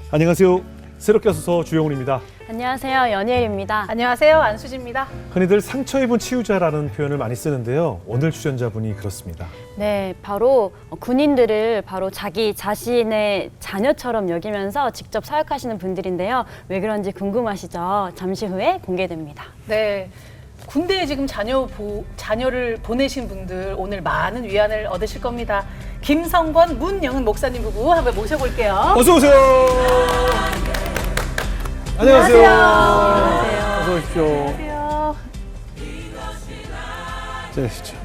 안녕하세요. 새롭게 와서 주영훈입니다. 안녕하세요. 연예일입니다. 안녕하세요. 안수지입니다. 흔히들 상처 입은 치유자라는 표현을 많이 쓰는데요. 오늘 출연자분이 그렇습니다. 네, 바로 군인들을 바로 자기 자신의 자녀처럼 여기면서 직접 사역하시는 분들인데요. 왜 그런지 궁금하시죠? 잠시 후에 공개됩니다. 네. 군대에 지금 자녀를 보내신 분들 오늘 많은 위안을 얻으실 겁니다. 김성권, 문영은 목사님 부부 한번 모셔볼게요. 어서 오세요. 안녕하세요. 안녕하세요. 어서 오십시오. 안녕하세요. 앉으시죠.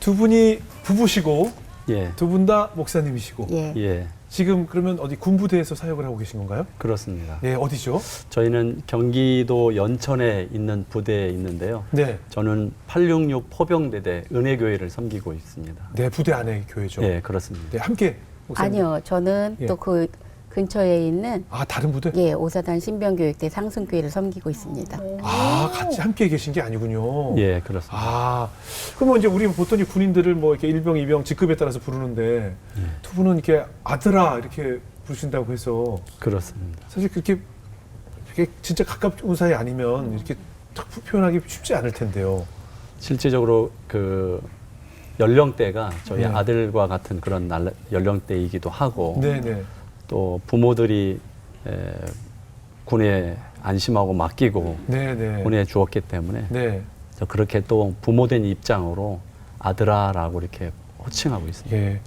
두 분이 부부시고 예, 두 분 다 목사님이시고 예, 지금 그러면 어디 군부대에서 사역을 하고 계신 건가요? 그렇습니다. 예, 어디죠? 저희는 경기도 연천에 있는 부대에 있는데요. 네, 저는 866 포병대대 은혜교회를 섬기고 있습니다. 네 부대 안에 교회죠. 예, 그렇습니다. 네, 함께 목사님. 아니요, 저는 예. 또 그 근처에 있는 다른 부대? 오사단 신병교육대 상승교회를 섬기고 있습니다. 같이 함께 계신 게 아니군요. 예, 그렇습니다. 그러면 이제 우리 보통 이 군인들을 뭐 이렇게 일병, 이병 직급에 따라서 부르는데 두 분은 이렇게 아들아 이렇게 부르신다고 해서 그렇습니다. 사실 그렇게 진짜 가까운 사이 아니면 이렇게 딱 표현하기 쉽지 않을 텐데요. 실제적으로 그 연령대가 저희 네. 아들과 같은 그런 연령대이기도 하고 네네. 또 부모들이 군에 안심하고 맡기고 네네. 보내주었기 때문에 네. 그렇게 또 부모된 입장으로 아들아라고 이렇게 호칭하고 있습니다. 예.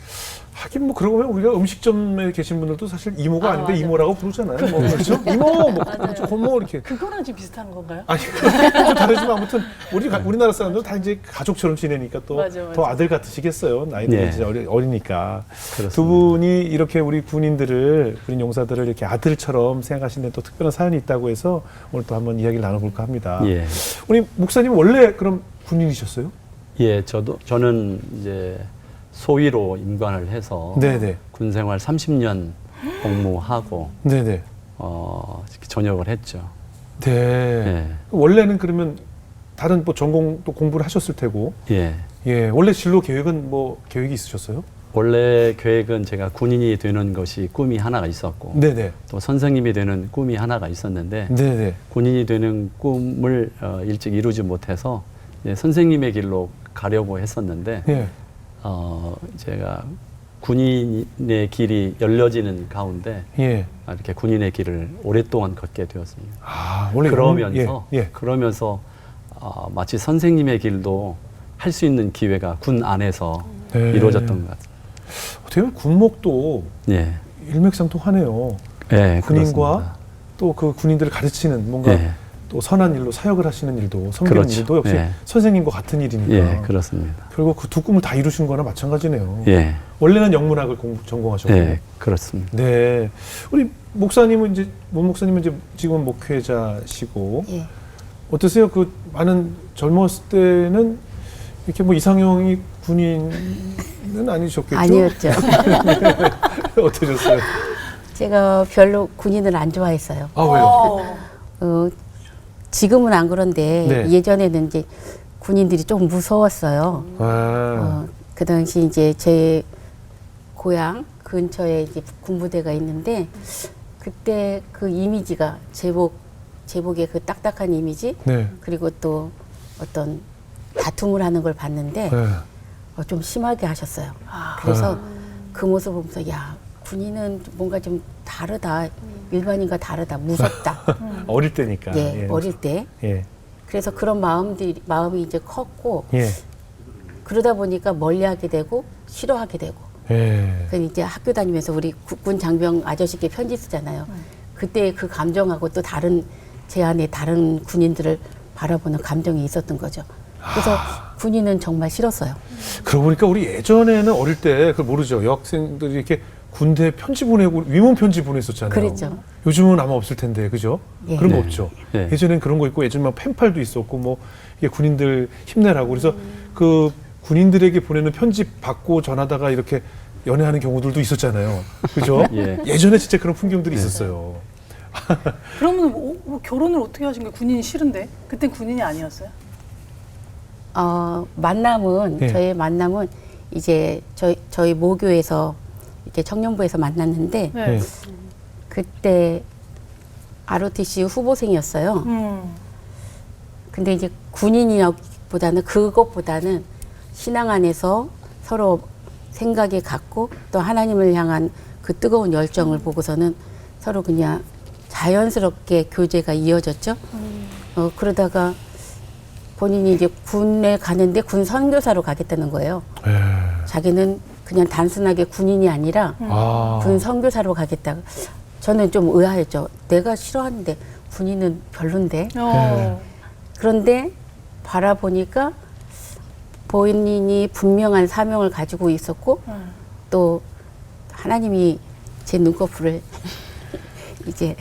하긴 뭐 그러고 보면 우리가 음식점에 계신 분들도 사실 이모가 아닌데 맞아. 이모라고 부르잖아요. 뭐 그렇죠? 이모, 뭐 그렇죠. 고모 이렇게. 그거랑 좀 비슷한 건가요? 아니, 좀 다르지만 아무튼 우리나라 사람들 다 이제 가족처럼 지내니까 또 맞아. 더 아들 같으시겠어요. 나이들이 네. 이제 어리니까. 그렇습니다. 두 분이 이렇게 우리 군인들을, 군인 용사들을 이렇게 아들처럼 생각하시는 또 특별한 사연이 있다고 해서 오늘 또 한번 이야기를 나눠볼까 합니다. 예. 우리 목사님 원래 그럼 군인이셨어요? 예, 저는 이제 소위로 임관을 해서 네네. 군 생활 30년 복무하고 네네. 이렇게 전역을 했죠. 네. 예. 원래는 그러면 다른 뭐 전공 또 공부를 하셨을 테고, 예. 예, 원래 진로 계획은 뭐 계획이 있으셨어요? 원래 계획은 제가 군인이 되는 것이 꿈이 하나가 있었고 네네. 또 선생님이 되는 꿈이 하나가 있었는데 네네. 군인이 되는 꿈을 일찍 이루지 못해서 선생님의 길로 가려고 했었는데 예. 제가 군인의 길이 열려지는 가운데 예. 이렇게 군인의 길을 오랫동안 걷게 되었습니다. 원래 그러면서 마치 선생님의 길도 할 수 있는 기회가 군 안에서 네. 이루어졌던 것 같습니다. 어떻게 보면 군목도 예, 일맥상통하네요. 예, 군인과 또 그 군인들을 가르치는 뭔가 예, 또 선한 일로 사역을 하시는 일도 섬기는 그렇죠. 일도 역시 예. 선생님과 같은 일이니까. 예, 그렇습니다. 결국 그 두 꿈을 다 이루신 거나 마찬가지네요. 예, 원래는 영문학을 전공하셨고. 예, 그렇습니다. 네. 우리 목사님은 이제 목사님은 이제 지금 목회자시고 예. 어떠세요? 그 많은 젊었을 때는 이렇게 뭐 이상형이 군인은 아니셨겠죠? 아니었죠. 어떠셨어요? 제가 별로 군인을 안 좋아했어요. 왜요? 지금은 안 그런데 네. 예전에는 이제 군인들이 좀 무서웠어요. 그 당시 이제 제 고향 근처에 이제 군부대가 있는데 그때 그 이미지가 제복의 그 딱딱한 이미지 네. 그리고 또 어떤 다툼을 하는 걸 봤는데 네. 좀 심하게 하셨어요. 그래서 그 모습 보면서 야 군인은 뭔가 좀 다르다. 일반인과 다르다. 무섭다. 어릴 때니까. 예, 어릴 때. 예. 그래서 그런 마음이 이제 컸고 예. 그러다 보니까 멀리하게 되고 싫어하게 되고. 예. 그 이제 학교 다니면서 우리 국군 장병 아저씨께 편지 쓰잖아요. 그때 그 감정하고 또 다른 제 안에 다른 군인들을 바라보는 감정이 있었던 거죠. 그래서 군인은 정말 싫었어요. 그러고 보니까 우리 예전에는 어릴 때 그걸 모르죠. 여학생들이 이렇게 군대 편지 보내고 위문 편지 보냈었잖아요. 그랬죠. 요즘은 아마 없을 텐데, 그죠? 예. 그런 거 네. 없죠. 네. 예전엔 그런 거 있고 예전에 막 펜팔도 있었고 뭐 이게 군인들 힘내라고 그래서 그 군인들에게 보내는 편지 받고 전하다가 이렇게 연애하는 경우들도 있었잖아요. 그죠? 예. 예전에 진짜 그런 풍경들이 있었어요. 그러면 결혼을 어떻게 하신 거예요? 군인이 싫은데? 그땐 군인이 아니었어요? 만남은 네. 저의 만남은 이제 저희 모교에서 이렇게 청년부에서 만났는데 네. 네. 그때 ROTC 후보생이었어요. 근데 이제 군인이라기보다는 그것보다는 신앙 안에서 서로 생각이 같고 또 하나님을 향한 그 뜨거운 열정을 보고서는 서로 그냥 자연스럽게 교제가 이어졌죠. 그러다가 본인이 이제 군에 가는데 군 선교사로 가겠다는 거예요. 네. 자기는 그냥 단순하게 군인이 아니라 아. 군 선교사로 가겠다. 저는 좀 의아했죠. 내가 싫어하는데 군인은 별론데. 어. 그런데 바라보니까 본인이 분명한 사명을 가지고 있었고 또 하나님이 제 눈꺼풀을 이제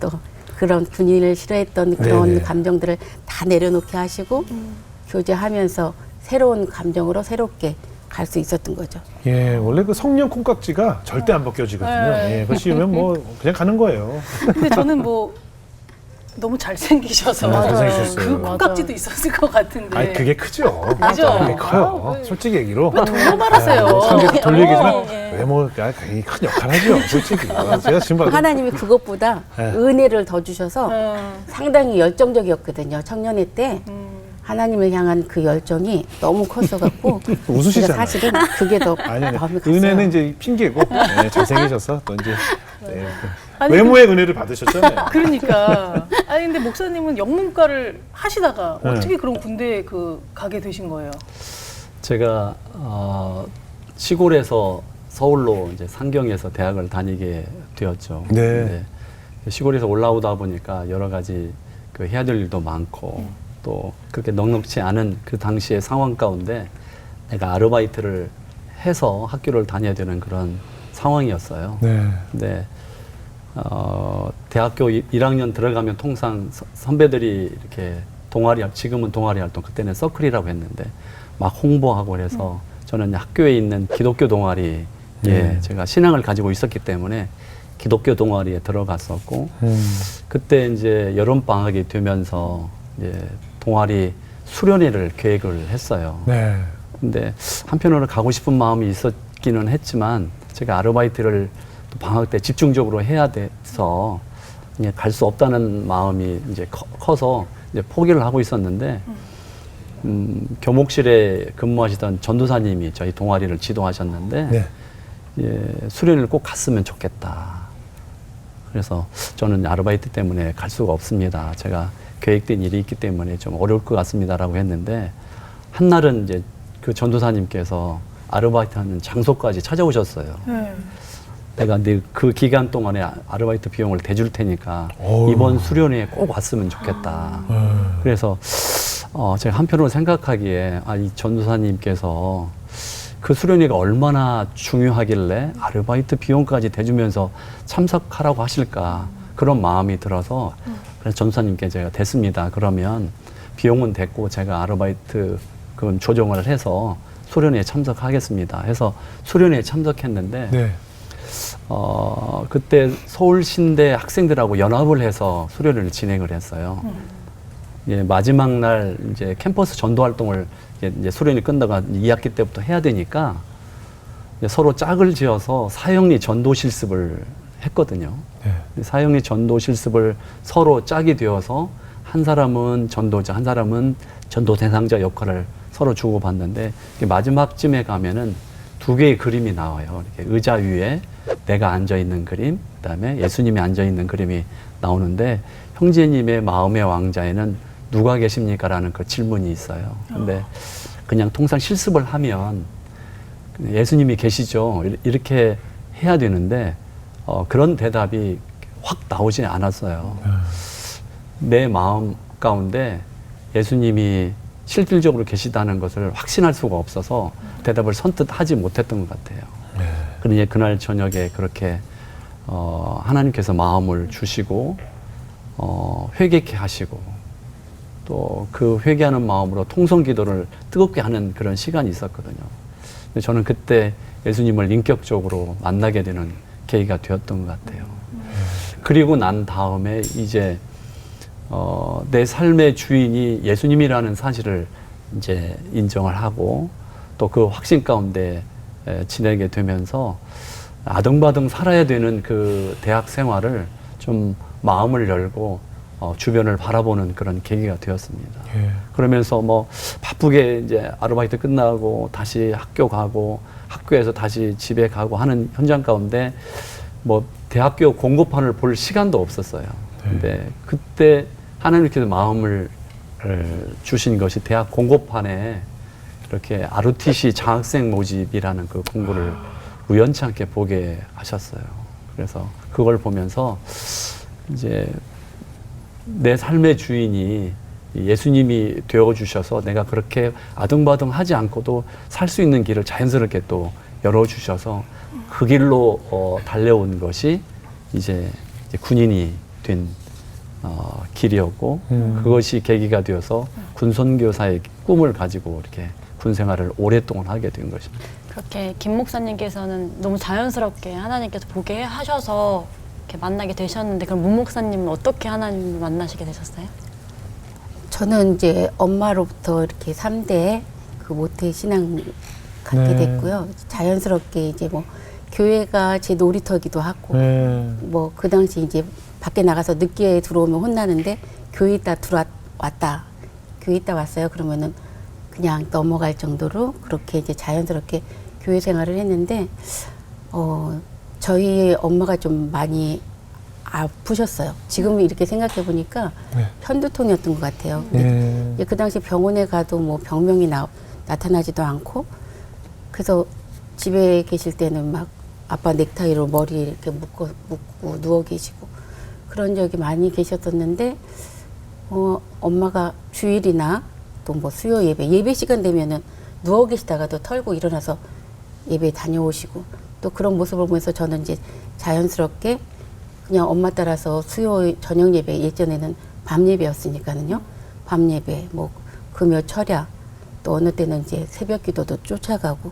또 그런 군인을 싫어했던 그런 네네. 감정들을 다 내려놓게 하시고 교제하면서 새로운 감정으로 새롭게 갈 수 있었던 거죠. 예, 원래 그 성령 콩깍지가 절대 안 벗겨지거든요. 네. 예, 그거 씌우면 뭐 그냥 가는 거예요. 근데 저는 뭐 너무 잘생기셔서 네, 잘생기셨어요. 그 콩깍지도 있었을 것 같은데. 아니 그게 크죠. 그죠? 그게 커요. 아, 왜- 솔직히 얘기로. 돌로 말하세요. 상대 돌려 얘기지만 예. 외모가 굉장히 큰 역할을 하죠. 솔직히. 제가 지금 봐도 하나님이 그것보다 네. 은혜를 더 주셔서 상당히 열정적이었거든요. 청년회 때 하나님을 향한 그 열정이 너무 컸어갖고 웃으시잖아요. 제가 사실은 그게 더 아니, 아니. 마음에 갔어요. 은혜는 이제 핑계고 네, 잘생기셔서 또 이제 네, 아니, 외모의 은혜를 받으셨잖아요. 그러니까. 아니 근데 목사님은 영문과를 하시다가 네. 어떻게 그런 군대에 가게 되신 거예요? 제가 시골에서 서울로 이제 상경에서 대학을 다니게 되었죠. 네. 시골에서 올라오다 보니까 여러 가지 그 해야 될 일도 많고 또 그렇게 넉넉지 않은 그 당시의 상황 가운데 내가 아르바이트를 해서 학교를 다녀야 되는 그런 상황이었어요. 네. 근데 대학교 1학년 들어가면 통상 선배들이 이렇게 동아리, 지금은 동아리 활동, 그때는 서클이라고 했는데 막 홍보하고 그래서 저는 학교에 있는 기독교 동아리에 제가 신앙을 가지고 있었기 때문에 기독교 동아리에 들어갔었고 그때 이제 여름 방학이 되면서 이제 동아리 수련회를 계획을 했어요. 네. 근데 한편으로 가고 싶은 마음이 있었기는 했지만 제가 아르바이트를 또 방학 때 집중적으로 해야 돼서 갈 수 없다는 마음이 이제 커서 이제 포기를 하고 있었는데 교목실에 근무하시던 전도사님이 저희 동아리를 지도하셨는데 네. 예, 수련회를 꼭 갔으면 좋겠다. 그래서 저는 아르바이트 때문에 갈 수가 없습니다. 제가 계획된 일이 있기 때문에 좀 어려울 것 같습니다라고 했는데 한날은 이제 그 전도사님께서 아르바이트 하는 장소까지 찾아오셨어요. 내가 그 기간 동안에 아르바이트 비용을 대줄 테니까 어휴. 이번 수련회에 꼭 왔으면 좋겠다. 그래서 제가 한편으로 생각하기에 이 전도사님께서 그 수련회가 얼마나 중요하길래 아르바이트 비용까지 대주면서 참석하라고 하실까 그런 마음이 들어서 그래서 전도사님께 제가 됐습니다. 그러면 비용은 됐고 제가 아르바이트 그 조정을 해서 수련회에 참석하겠습니다. 해서 수련회에 참석했는데 네. 그때 서울신대 학생들하고 연합을 해서 수련회를 진행을 했어요. 예, 마지막 날 이제 캠퍼스 전도 활동을 이제 수련이 끝나가 2학기 때부터 해야 되니까 이제 서로 짝을 지어서 사형리 전도 실습을 했거든요. 네. 사형리 전도 실습을 서로 짝이 되어서 한 사람은 전도자, 한 사람은 전도 대상자 역할을 서로 주고받는데 마지막쯤에 가면은 두 개의 그림이 나와요. 이렇게 의자 위에 내가 앉아 있는 그림, 그다음에 예수님이 앉아 있는 그림이 나오는데 형제님의 마음의 왕자에는 누가 계십니까라는 그 질문이 있어요. 근데 그냥 통상 실습을 하면 예수님이 계시죠. 이렇게 해야 되는데 그런 대답이 확 나오지 않았어요. 내 마음 가운데 예수님이 실질적으로 계시다는 것을 확신할 수가 없어서 대답을 선뜻 하지 못했던 것 같아요. 그런데 그날 저녁에 그렇게 하나님께서 마음을 주시고 회개케 하시고 또 그 회개하는 마음으로 통성 기도를 뜨겁게 하는 그런 시간이 있었거든요. 근데 저는 그때 예수님을 인격적으로 만나게 되는 계기가 되었던 것 같아요. 그리고 난 다음에 이제 내 삶의 주인이 예수님이라는 사실을 이제 인정을 하고 또 그 확신 가운데 지내게 되면서 아등바등 살아야 되는 그 대학 생활을 좀 마음을 열고 주변을 바라보는 그런 계기가 되었습니다. 예. 그러면서 뭐 바쁘게 이제 아르바이트 끝나고 다시 학교 가고 학교에서 다시 집에 가고 하는 현장 가운데 뭐 대학교 공고판을 볼 시간도 없었어요. 근데 그때 하나님께서 마음을 주신 것이 대학 공고판에 이렇게 ROTC 장학생 모집이라는 그 공고를 우연찮게 보게 하셨어요. 그래서 그걸 보면서 이제 내 삶의 주인이 예수님이 되어주셔서 내가 그렇게 아등바등 하지 않고도 살 수 있는 길을 자연스럽게 또 열어주셔서 그 길로 달려온 것이 이제 군인이 된 길이었고 그것이 계기가 되어서 군선교사의 꿈을 가지고 이렇게 군 생활을 오랫동안 하게 된 것입니다. 그렇게 김 목사님께서는 너무 자연스럽게 하나님께서 보게 하셔서 이렇게 만나게 되셨는데 그럼 문 목사님은 어떻게 하나님을 만나시게 되셨어요? 저는 이제 엄마로부터 이렇게 3대 그 모태 신앙 갖게 네. 됐고요. 자연스럽게 이제 뭐 교회가 제 놀이터기도 하고 네. 뭐 그 당시 이제 밖에 나가서 늦게 들어오면 혼나는데 교회 있다 들어왔다. 교회 있다 왔어요. 그러면은 그냥 넘어갈 정도로 그렇게 이제 자연스럽게 교회 생활을 했는데 저희 엄마가 좀 많이 아프셨어요. 지금 이렇게 생각해 보니까 네. 편두통이었던 것 같아요. 근데 네. 이제 그 당시 병원에 가도 뭐 병명이 나타나지도 않고 그래서 집에 계실 때는 막 아빠 넥타이로 머리 이렇게 묶고 누워 계시고 그런 적이 많이 계셨었는데 엄마가 주일이나 또 뭐 수요 예배 시간 되면은 누워 계시다가도 털고 일어나서 예배 다녀오시고 또 그런 모습을 보면서 저는 이제 자연스럽게 그냥 엄마 따라서 수요 저녁 예배 예전에는 밤 예배였으니까는요. 밤 예배 뭐 금요 철야 또 어느 때는 이제 새벽 기도도 쫓아가고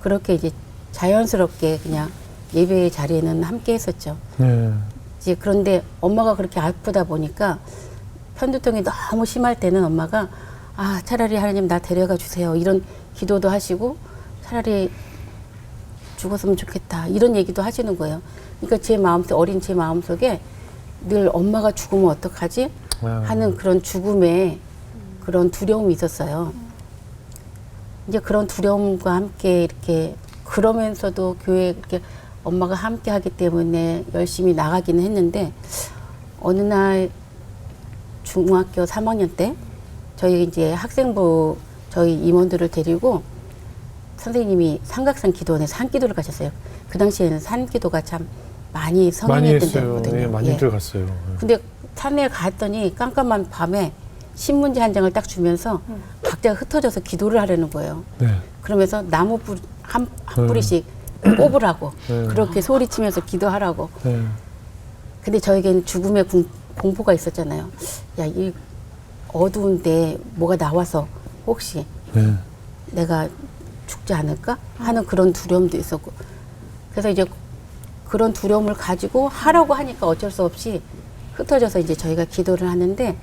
그렇게 이제 자연스럽게 그냥 예배의 자리에는 함께 했었죠. 네. 이제 그런데 엄마가 그렇게 아프다 보니까 편두통이 너무 심할 때는 엄마가 차라리 하나님 나 데려가 주세요. 이런 기도도 하시고 차라리 죽었으면 좋겠다. 이런 얘기도 하시는 거예요. 그러니까 제 마음속 어린 제 마음속에 늘 엄마가 죽으면 어떡하지? 하는 그런 죽음의 그런 두려움이 있었어요. 이제 그런 두려움과 함께 이렇게 그러면서도 교회에 이렇게 엄마가 함께 하기 때문에 열심히 나가기는 했는데 어느 날 중학교 3학년 때 저희 이제 학생부 저희 임원들을 데리고 선생님이 삼각산 기도원에 산기도를 가셨어요. 그 당시에는 산기도가 참 많이 많이 성행했던 했어요. 때거든요. 네, 많이들 갔어요. 네. 근데 산에 갔더니 깜깜한 밤에 신문지 한 장을 딱 주면서 각자가 흩어져서 기도를 하려는 거예요. 네. 그러면서 나무 뿌리 한 뿌리씩 뽑으라고 그렇게 소리치면서 기도하라고. 네. 근데 저에겐 죽음의 공포가 있었잖아요. 야, 이 어두운데 뭐가 나와서 혹시 네. 내가 죽지 않을까 하는 그런 두려움도 있었고 그래서 이제 그런 두려움을 가지고 하라고 하니까 어쩔 수 없이 흩어져서 이제 저희가 기도를 하는데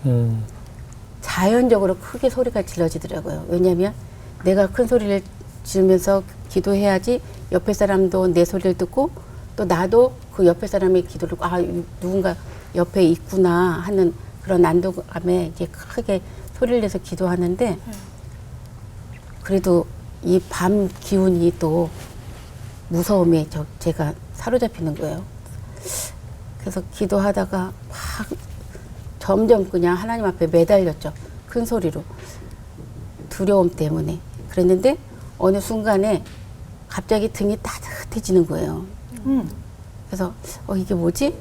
자연적으로 크게 소리가 질러지더라고요. 왜냐하면 내가 큰 소리를 지르면서 기도해야지 옆에 사람도 내 소리를 듣고 또 나도 그 옆에 사람의 기도를 누군가 옆에 있구나 하는 그런 안도감에 이제 크게 소리를 내서 기도하는데 그래도 이 밤 기운이 또 무서움에 제가 사로잡히는 거예요. 그래서 기도하다가 막 점점 그냥 하나님 앞에 매달렸죠. 큰 소리로. 두려움 때문에. 그랬는데 어느 순간에 갑자기 등이 따뜻해지는 거예요. 그래서 이게 뭐지?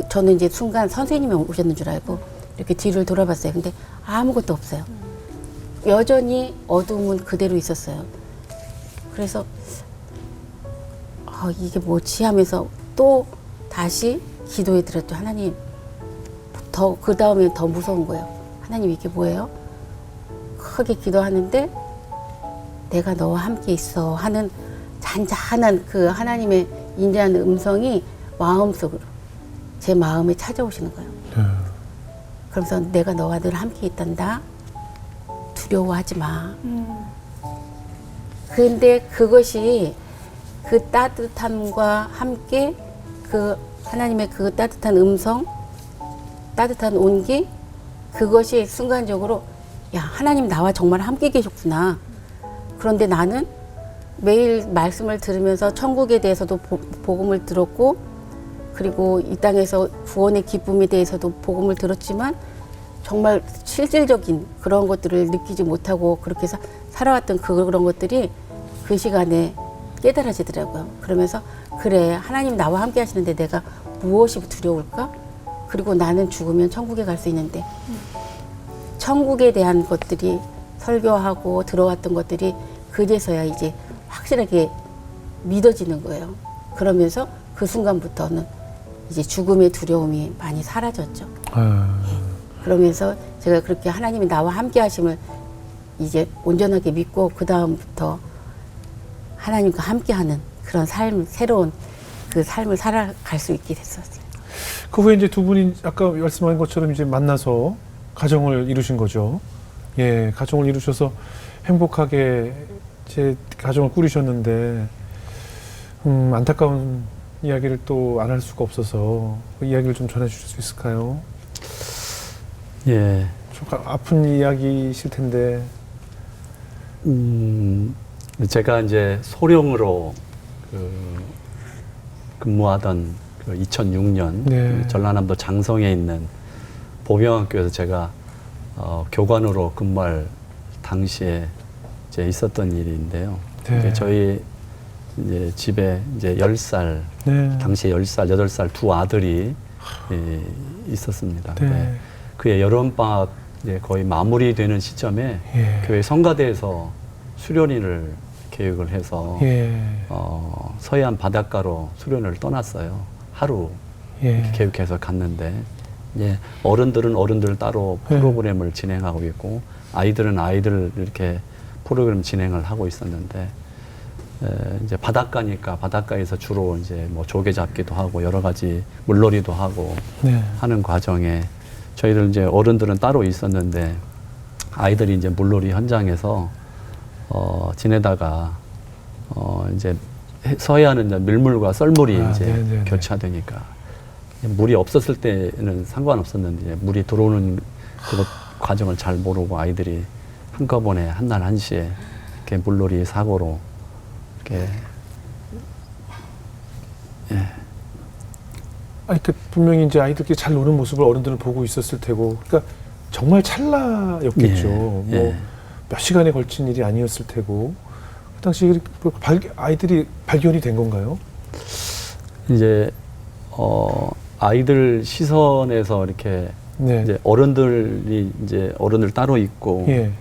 저는 이제 순간 선생님이 오셨는 줄 알고 이렇게 뒤를 돌아봤어요. 근데 아무것도 없어요. 여전히 어두움은 그대로 있었어요. 그래서 이게 뭐지 하면서 또 다시 기도에 들었죠. 하나님, 그 다음에 더 무서운 거예요. 하나님 이게 뭐예요? 크게 기도하는데 내가 너와 함께 있어 하는 잔잔한 그 하나님의 인자한 음성이 마음속으로 제 마음에 찾아오시는 거예요. 그러면서 내가 너와 늘 함께 있단다. 두려워하지 마. 그런데 그것이 그 따뜻함과 함께 그 하나님의 그 따뜻한 음성, 따뜻한 온기, 그것이 순간적으로 야, 하나님 나와 정말 함께 계셨구나. 그런데 나는 매일 말씀을 들으면서 천국에 대해서도 복음을 들었고, 그리고 이 땅에서 구원의 기쁨에 대해서도 복음을 들었지만 정말 실질적인 그런 것들을 느끼지 못하고 그렇게 살아왔던 그런 것들이 그 시간에 깨달아지더라고요. 그러면서 그래, 하나님 나와 함께 하시는데 내가 무엇이 두려울까? 그리고 나는 죽으면 천국에 갈 수 있는데, 천국에 대한 것들이 설교하고 들어왔던 것들이 그제서야 이제 확실하게 믿어지는 거예요. 그러면서 그 순간부터는 이제 죽음의 두려움이 많이 사라졌죠. 그러면서 제가 그렇게 하나님이 나와 함께 하심을 이제 온전하게 믿고 그 다음부터 하나님과 함께하는 그런 삶, 새로운 그 삶을 살아갈 수 있게 됐었어요. 그 후에 이제 두 분이 아까 말씀하신 것처럼 이제 만나서 가정을 이루신 거죠. 예, 가정을 이루셔서 행복하게 제 가정을 꾸리셨는데, 안타까운 이야기를 또 안 할 수가 없어서 그 이야기를 좀 전해주실 수 있을까요? 예. 좀 아픈 이야기이실 텐데. 제가 이제 소령으로 근무하던 그 2006년 네. 전라남도 장성에 있는 보병학교에서 제가 교관으로 근무할 당시에 이제 있었던 일인데요. 네. 이제 저희 이제 집에 이제 10살, 네. 당시에 10살, 8살 두 아들이 있었습니다. 네. 근데 그의 여름방학 이제 거의 마무리되는 시점에 예. 교회 성가대에서 수련회를 계획을 해서 예. 서해안 바닷가로 수련을 떠났어요. 하루 예. 이렇게 계획해서 갔는데, 이제 어른들은 어른들 따로 예. 프로그램을 진행하고 있고, 아이들은 아이들 이렇게 프로그램 진행을 하고 있었는데, 이제 바닷가니까 바닷가에서 주로 이제 뭐 조개 잡기도 하고 여러 가지 물놀이도 하고 네. 하는 과정에 저희들 이제 어른들은 따로 있었는데, 아이들이 이제 물놀이 현장에서 지내다가 이제 서해안은 이제 밀물과 썰물이 이제 네네네. 교차되니까 물이 없었을 때는 상관없었는데, 이제 물이 들어오는 그 과정을 잘 모르고 아이들이 한꺼번에 한날 한시에 이렇게 물놀이 사고로 이렇게 아니, 그 분명히 이제 아이들끼리 잘 노는 모습을 어른들은 보고 있었을 테고, 그러니까 정말 찰나였겠죠. 예, 예. 뭐 몇 시간에 걸친 일이 아니었을 테고, 그 당시 아이들이 발견이 된 건가요? 이제 아이들 시선에서 이렇게 네. 이제 어른들이 이제 어른들 따로 있고 예.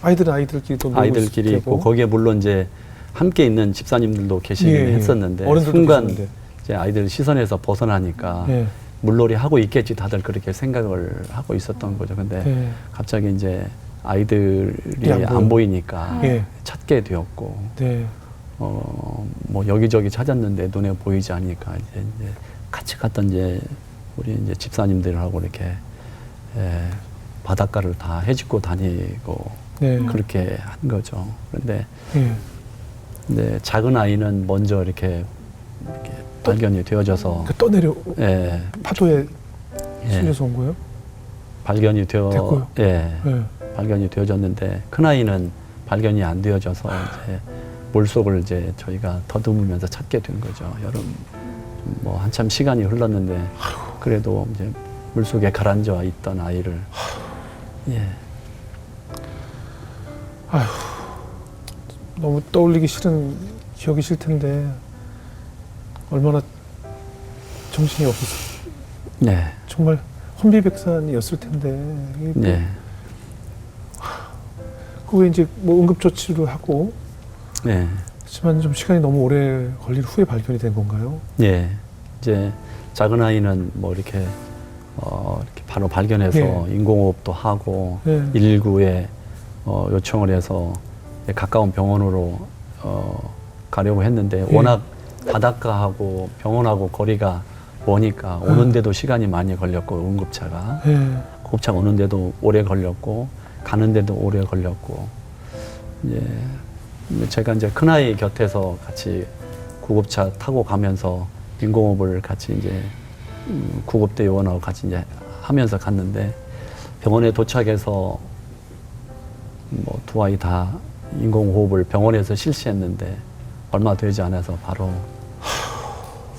아이들끼리 또 놀고 아이들끼리 있을 있고, 테고. 거기에 물론 이제 함께 있는 집사님들도 계시긴 예, 예. 했었는데, 어른들도 순간 계셨는데. 이제 아이들 시선에서 벗어나니까 예. 물놀이 하고 있겠지 다들 그렇게 생각을 하고 있었던 거죠. 근데 예. 갑자기 이제 아이들이 안 안 보이니까 예. 찾게 되었고, 네. 뭐 여기저기 찾았는데 눈에 보이지 않으니까 이제 같이 갔던 이제 우리 이제 집사님들하고 이렇게 바닷가를 다 헤집고 다니고 네. 그렇게 한 거죠. 그런데 예. 근데 작은 아이는 먼저 이렇게 발견이 되어져서 그 떠내려 예, 파도에 예, 실려서 온 거예요? 발견이 됐고요. 예, 예. 발견이 되어졌는데, 큰 아이는 발견이 안 되어져서 이제 물속을 이제 저희가 더듬으면서 찾게 된 거죠. 여름 뭐 한참 시간이 흘렀는데 그래도 이제 물속에 가라앉아 있던 아이를 예. 너무 떠올리기 싫은 기억이 싫 텐데 얼마나 정신이 없었어. 네. 정말 혼비백산이었을 텐데. 이게 또 네. 그 후에 이제 뭐 응급조치를 하고, 네. 하지만 좀 시간이 너무 오래 걸린 후에 발견이 된 건가요? 예. 이제 작은 아이는 뭐 이렇게 이렇게 바로 발견해서 예. 인공호흡도 하고 예. 119에 요청을 해서 가까운 병원으로 가려고 했는데, 예. 워낙 바닷가하고 병원하고 거리가 머니까 오는데도 시간이 많이 걸렸고, 응급차가 오는데도 오래 걸렸고, 가는데도 오래 걸렸고, 이제 제가 이제 큰아이 곁에서 같이 구급차 타고 가면서 인공호흡을 같이 이제 구급대 요원하고 같이 이제 하면서 갔는데 병원에 도착해서 뭐 두 아이 다 인공호흡을 병원에서 실시했는데 얼마 되지 않아서 바로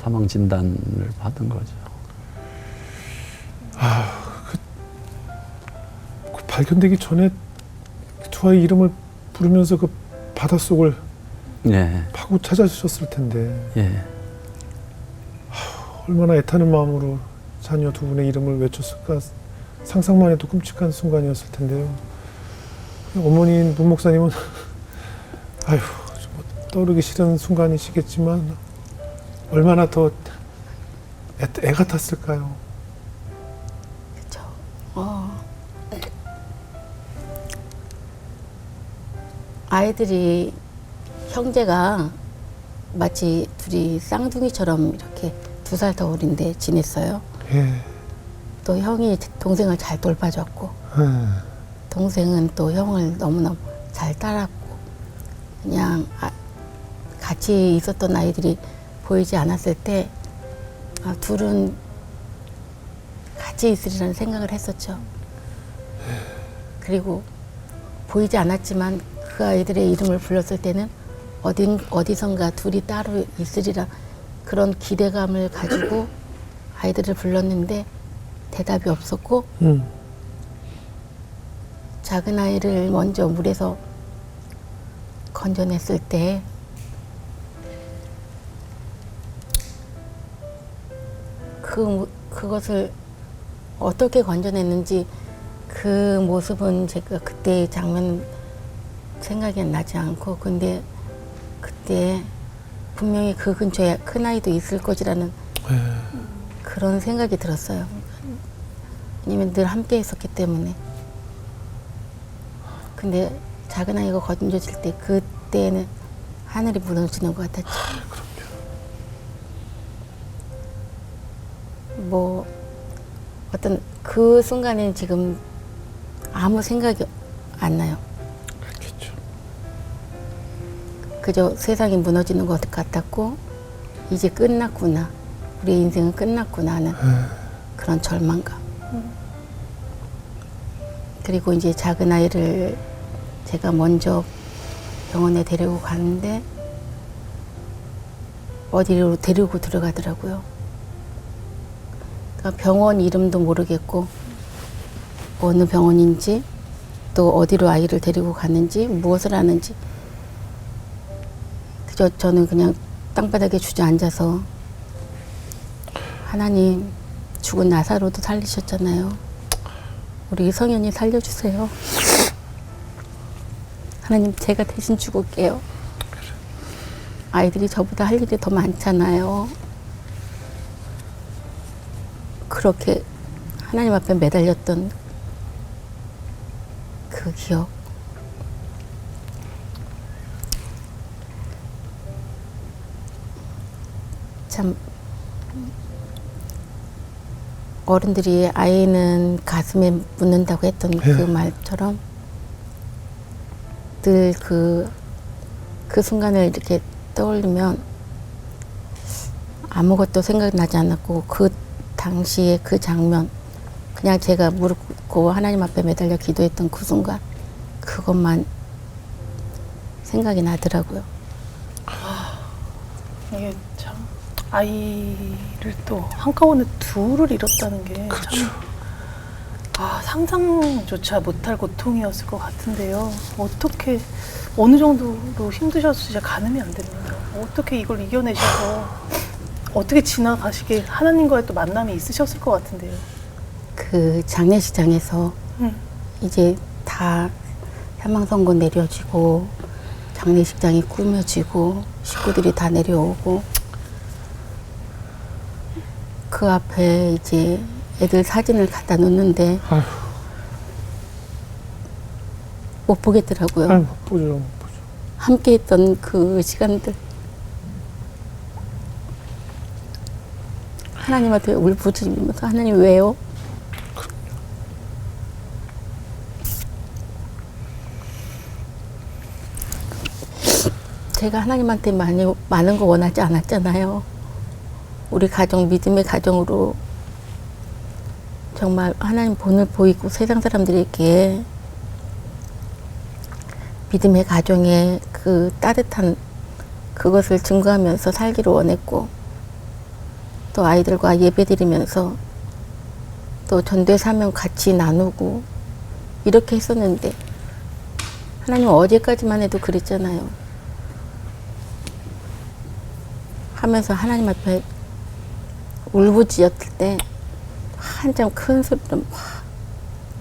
사망 진단을 받은 거죠. 그 발견되기 전에 두 아이 이름을 부르면서 그 바닷속을 예, 파고 찾아주셨을 텐데 예. 얼마나 애타는 마음으로 자녀 두 분의 이름을 외쳤을까 상상만 해도 끔찍한 순간이었을 텐데요. 어머니인 문 목사님은 아휴 좀 떠오르기 싫은 순간이시겠지만 얼마나 더 애 같았을까요? 그렇죠. 아이들이 형제가 마치 둘이 쌍둥이처럼 이렇게 2살 더 어린데 지냈어요. 예. 또 형이 동생을 잘 돌봐줬고 동생은 또 형을 너무너무 잘 따랐고 그냥 같이 있었던 아이들이 보이지 않았을 때 둘은 같이 있으리라는 생각을 했었죠. 그리고 보이지 않았지만 그 아이들의 이름을 불렀을 때는 어디선가 둘이 따로 있으리라 그런 기대감을 가지고 아이들을 불렀는데 대답이 없었고 작은 아이를 먼저 물에서 건져냈을 때 그것을 어떻게 건져냈는지 그 모습은 제가 그때 장면 생각이 나지 않고 근데 그때 분명히 그 근처에 큰 아이도 있을 것이라는 그런 생각이 들었어요. 왜냐면 늘 함께 있었기 때문에. 근데 작은 아이가 건져질 때 그때는 하늘이 무너지는 것 같았죠. 뭐 어떤 그 순간에 지금 아무 생각이 안 나요. 그렇겠죠. 그저 세상이 무너지는 것 같았고 이제 끝났구나. 우리 인생은 끝났구나 하는 그런 절망감. 그리고 이제 작은 아이를 제가 먼저 병원에 데리고 가는데 어디로 데리고 들어가더라고요. 그러니까 병원 이름도 모르겠고 어느 병원인지 또 어디로 아이를 데리고 가는지 무엇을 하는지 그저 저는 그냥 땅바닥에 주저앉아서 하나님 죽은 나사로도 살리셨잖아요. 우리 성현이 살려주세요. 하나님 제가 대신 죽을게요. 아이들이 저보다 할 일이 더 많잖아요. 그렇게 하나님 앞에 매달렸던 그 기억. 참 어른들이 아이는 가슴에 묻는다고 했던 그 말처럼 늘 그 순간을 이렇게 떠올리면 아무것도 생각나지 않았고 그 당시에 그 장면 그냥 제가 무릎 꿇고 하나님 앞에 매달려 기도했던 그 순간 그것만 생각이 나더라고요. 이게 참 아이를 또 한꺼번에 둘을 잃었다는 게 참 상상조차 못할 고통이었을 것 같은데요. 어떻게 어느 정도로 힘드셔서 진짜 가늠이 안 됩니다. 어떻게 이걸 이겨내셔서 어떻게 지나가시게 하나님과의 또 만남이 있으셨을 것 같은데요. 그 장례식장에서 이제 다 사망선고 내려지고 장례식장이 꾸며지고 식구들이 다 내려오고 그 앞에 이제 애들 사진을 갖다 놓는데 아휴. 못 보겠더라고요. 아유, 못 보죠, 못 보죠. 함께 있던 그 시간들 하나님한테 울부짖으면서 하나님 왜요? 제가 하나님한테 많은 거 원하지 않았잖아요. 우리 가정, 믿음의 가정으로 정말 하나님 본을 보이고 세상 사람들에게 믿음의 가정의 그 따뜻한 그것을 증거하면서 살기를 원했고, 또 아이들과 예배드리면서 또 전도의 사명 같이 나누고 이렇게 했었는데, 하나님 어제까지만 해도 그랬잖아요. 하면서 하나님 앞에 울부짖었을 때 한참 큰 소리로 막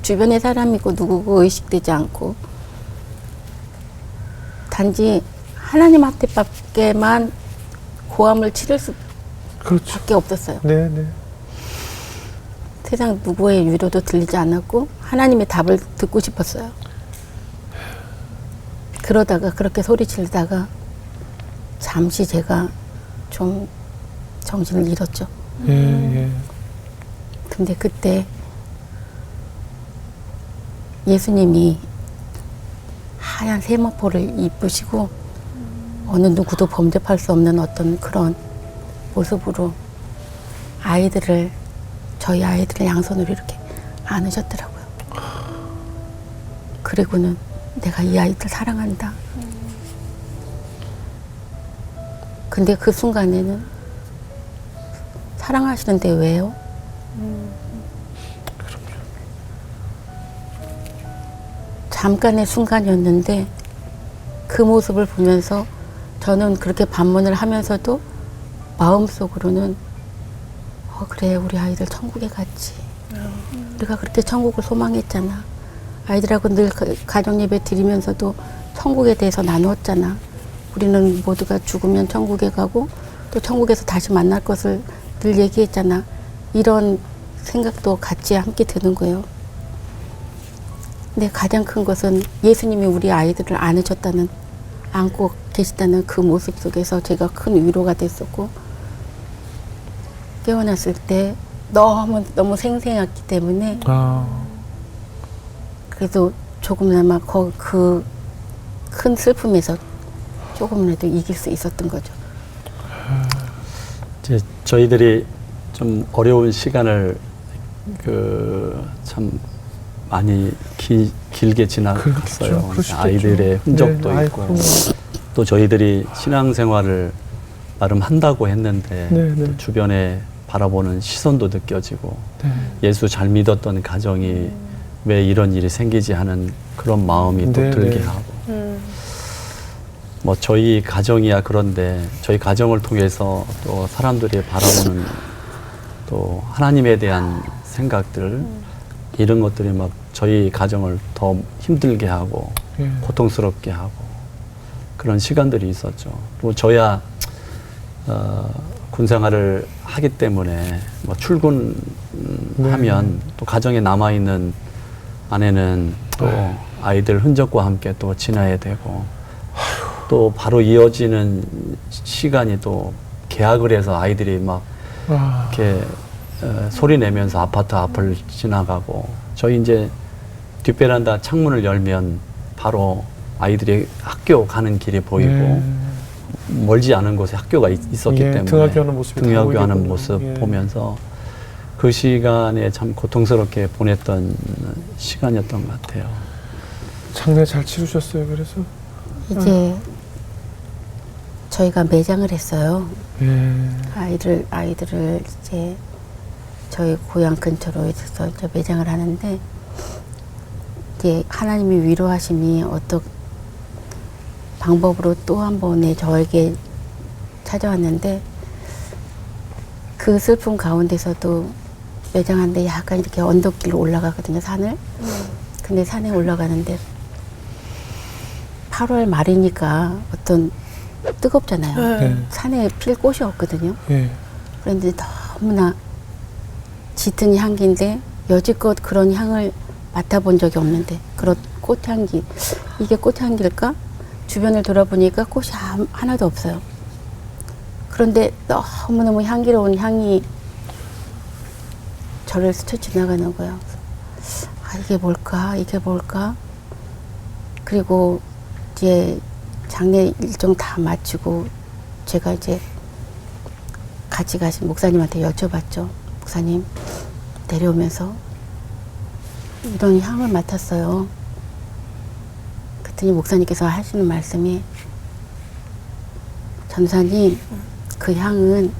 주변에 사람이고 누구고 의식되지 않고 단지 하나님한테밖에만 고함을 치를 수밖에 그렇죠. 없었어요. 네, 네. 세상 누구의 위로도 들리지 않았고 하나님의 답을 듣고 싶었어요. 그러다가 그렇게 소리 지르다가 잠시 제가 좀 정신을 잃었죠. 예, 예. 근데 그때 예수님이 하얀 세마포를 입으시고 어느 누구도 범접할 수 없는 어떤 그런 모습으로 저희 아이들을 양손으로 이렇게 안으셨더라고요. 그리고는 내가 이 아이들 사랑한다. 근데 그 순간에는 사랑하시는데 왜요? 잠깐의 순간이었는데 그 모습을 보면서 저는 그렇게 반문을 하면서도 마음속으로는 그래, 우리 아이들 천국에 갔지. 우리가 그렇게 천국을 소망했잖아. 아이들하고 늘 가정 예배 드리면서도 천국에 대해서 나누었잖아. 우리는 모두가 죽으면 천국에 가고 또 천국에서 다시 만날 것을 늘 얘기했잖아. 이런 생각도 같이 함께 드는 거예요. 근데 가장 큰 것은 예수님이 우리 아이들을 안고 계시다는 그 모습 속에서 제가 큰 위로가 됐었고, 깨어났을 때 너무 생생했기 때문에 그래도 조금이나마 그 큰 슬픔에서 조금이라도 이길 수 있었던 거죠. 이제 저희들이 좀 어려운 시간을 참 많이 길게 지나갔어요. 그렇죠. 아이들의 흔적도 네, 있고, 아이고. 또 저희들이 신앙생활을 나름 한다고 했는데 네, 네. 또 주변에 바라보는 시선도 느껴지고, 네. 예수 잘 믿었던 가정이 왜 이런 일이 생기지 하는 그런 마음이 또 네, 들게 네. 하고, 뭐 저희 가정이야 그런데 저희 가정을 통해서 또 사람들이 바라보는 또 하나님에 대한 생각들, 이런 것들이 막 저희 가정을 더 힘들게 하고 예. 고통스럽게 하고 그런 시간들이 있었죠. 또 저야 군 생활을 하기 때문에 뭐 출근하면 또 가정에 남아 있는 아내는 또 아이들 흔적과 함께 또 지나야 되고, 또 바로 이어지는 시간이 또 계약을 해서 아이들이 막 이렇게 소리 내면서 아파트 앞을 지나가고, 저희 이제 뒷베란다 창문을 열면 바로 아이들이 학교 가는 길이 보이고, 멀지 않은 곳에 학교가 있었기 예, 때문에 등하교하는 모습이 등하교하는 보이고. 모습 예. 보면서 그 시간에 참 고통스럽게 보냈던 시간이었던 것 같아요. 장례 잘 치르셨어요, 그래서? 이제 저희가 매장을 했어요. 예. 아이들을 이제 저희 고향 근처로 있어서 이제 매장을 하는데, 이제 하나님이 위로하심이 어떤 방법으로 또 한 번에 저에게 찾아왔는데, 그 슬픔 가운데서도 매장하는데 약간 이렇게 언덕길로 올라가거든요, 산을. 근데 산에 올라가는데 8월 말이니까 어떤 뜨겁잖아요. 네. 산에 필 꽃이 없거든요. 예. 그런데 너무나 짙은 향기인데 여지껏 그런 향을 맡아본 적이 없는데, 그런 꽃향기, 이게 꽃향기일까? 주변을 돌아보니까 꽃이 하나도 없어요. 그런데 너무너무 향기로운 향이 저를 스쳐 지나가는 거예요. 이게 뭘까? 이게 뭘까? 그리고 이제 장례 일정 다 마치고 제가 이제 같이 가신 목사님한테 여쭤봤죠. 목사님, 내려오면서 이런 향을 맡았어요. 그랬더니 목사님께서 하시는 말씀이, 전사님, 그 향은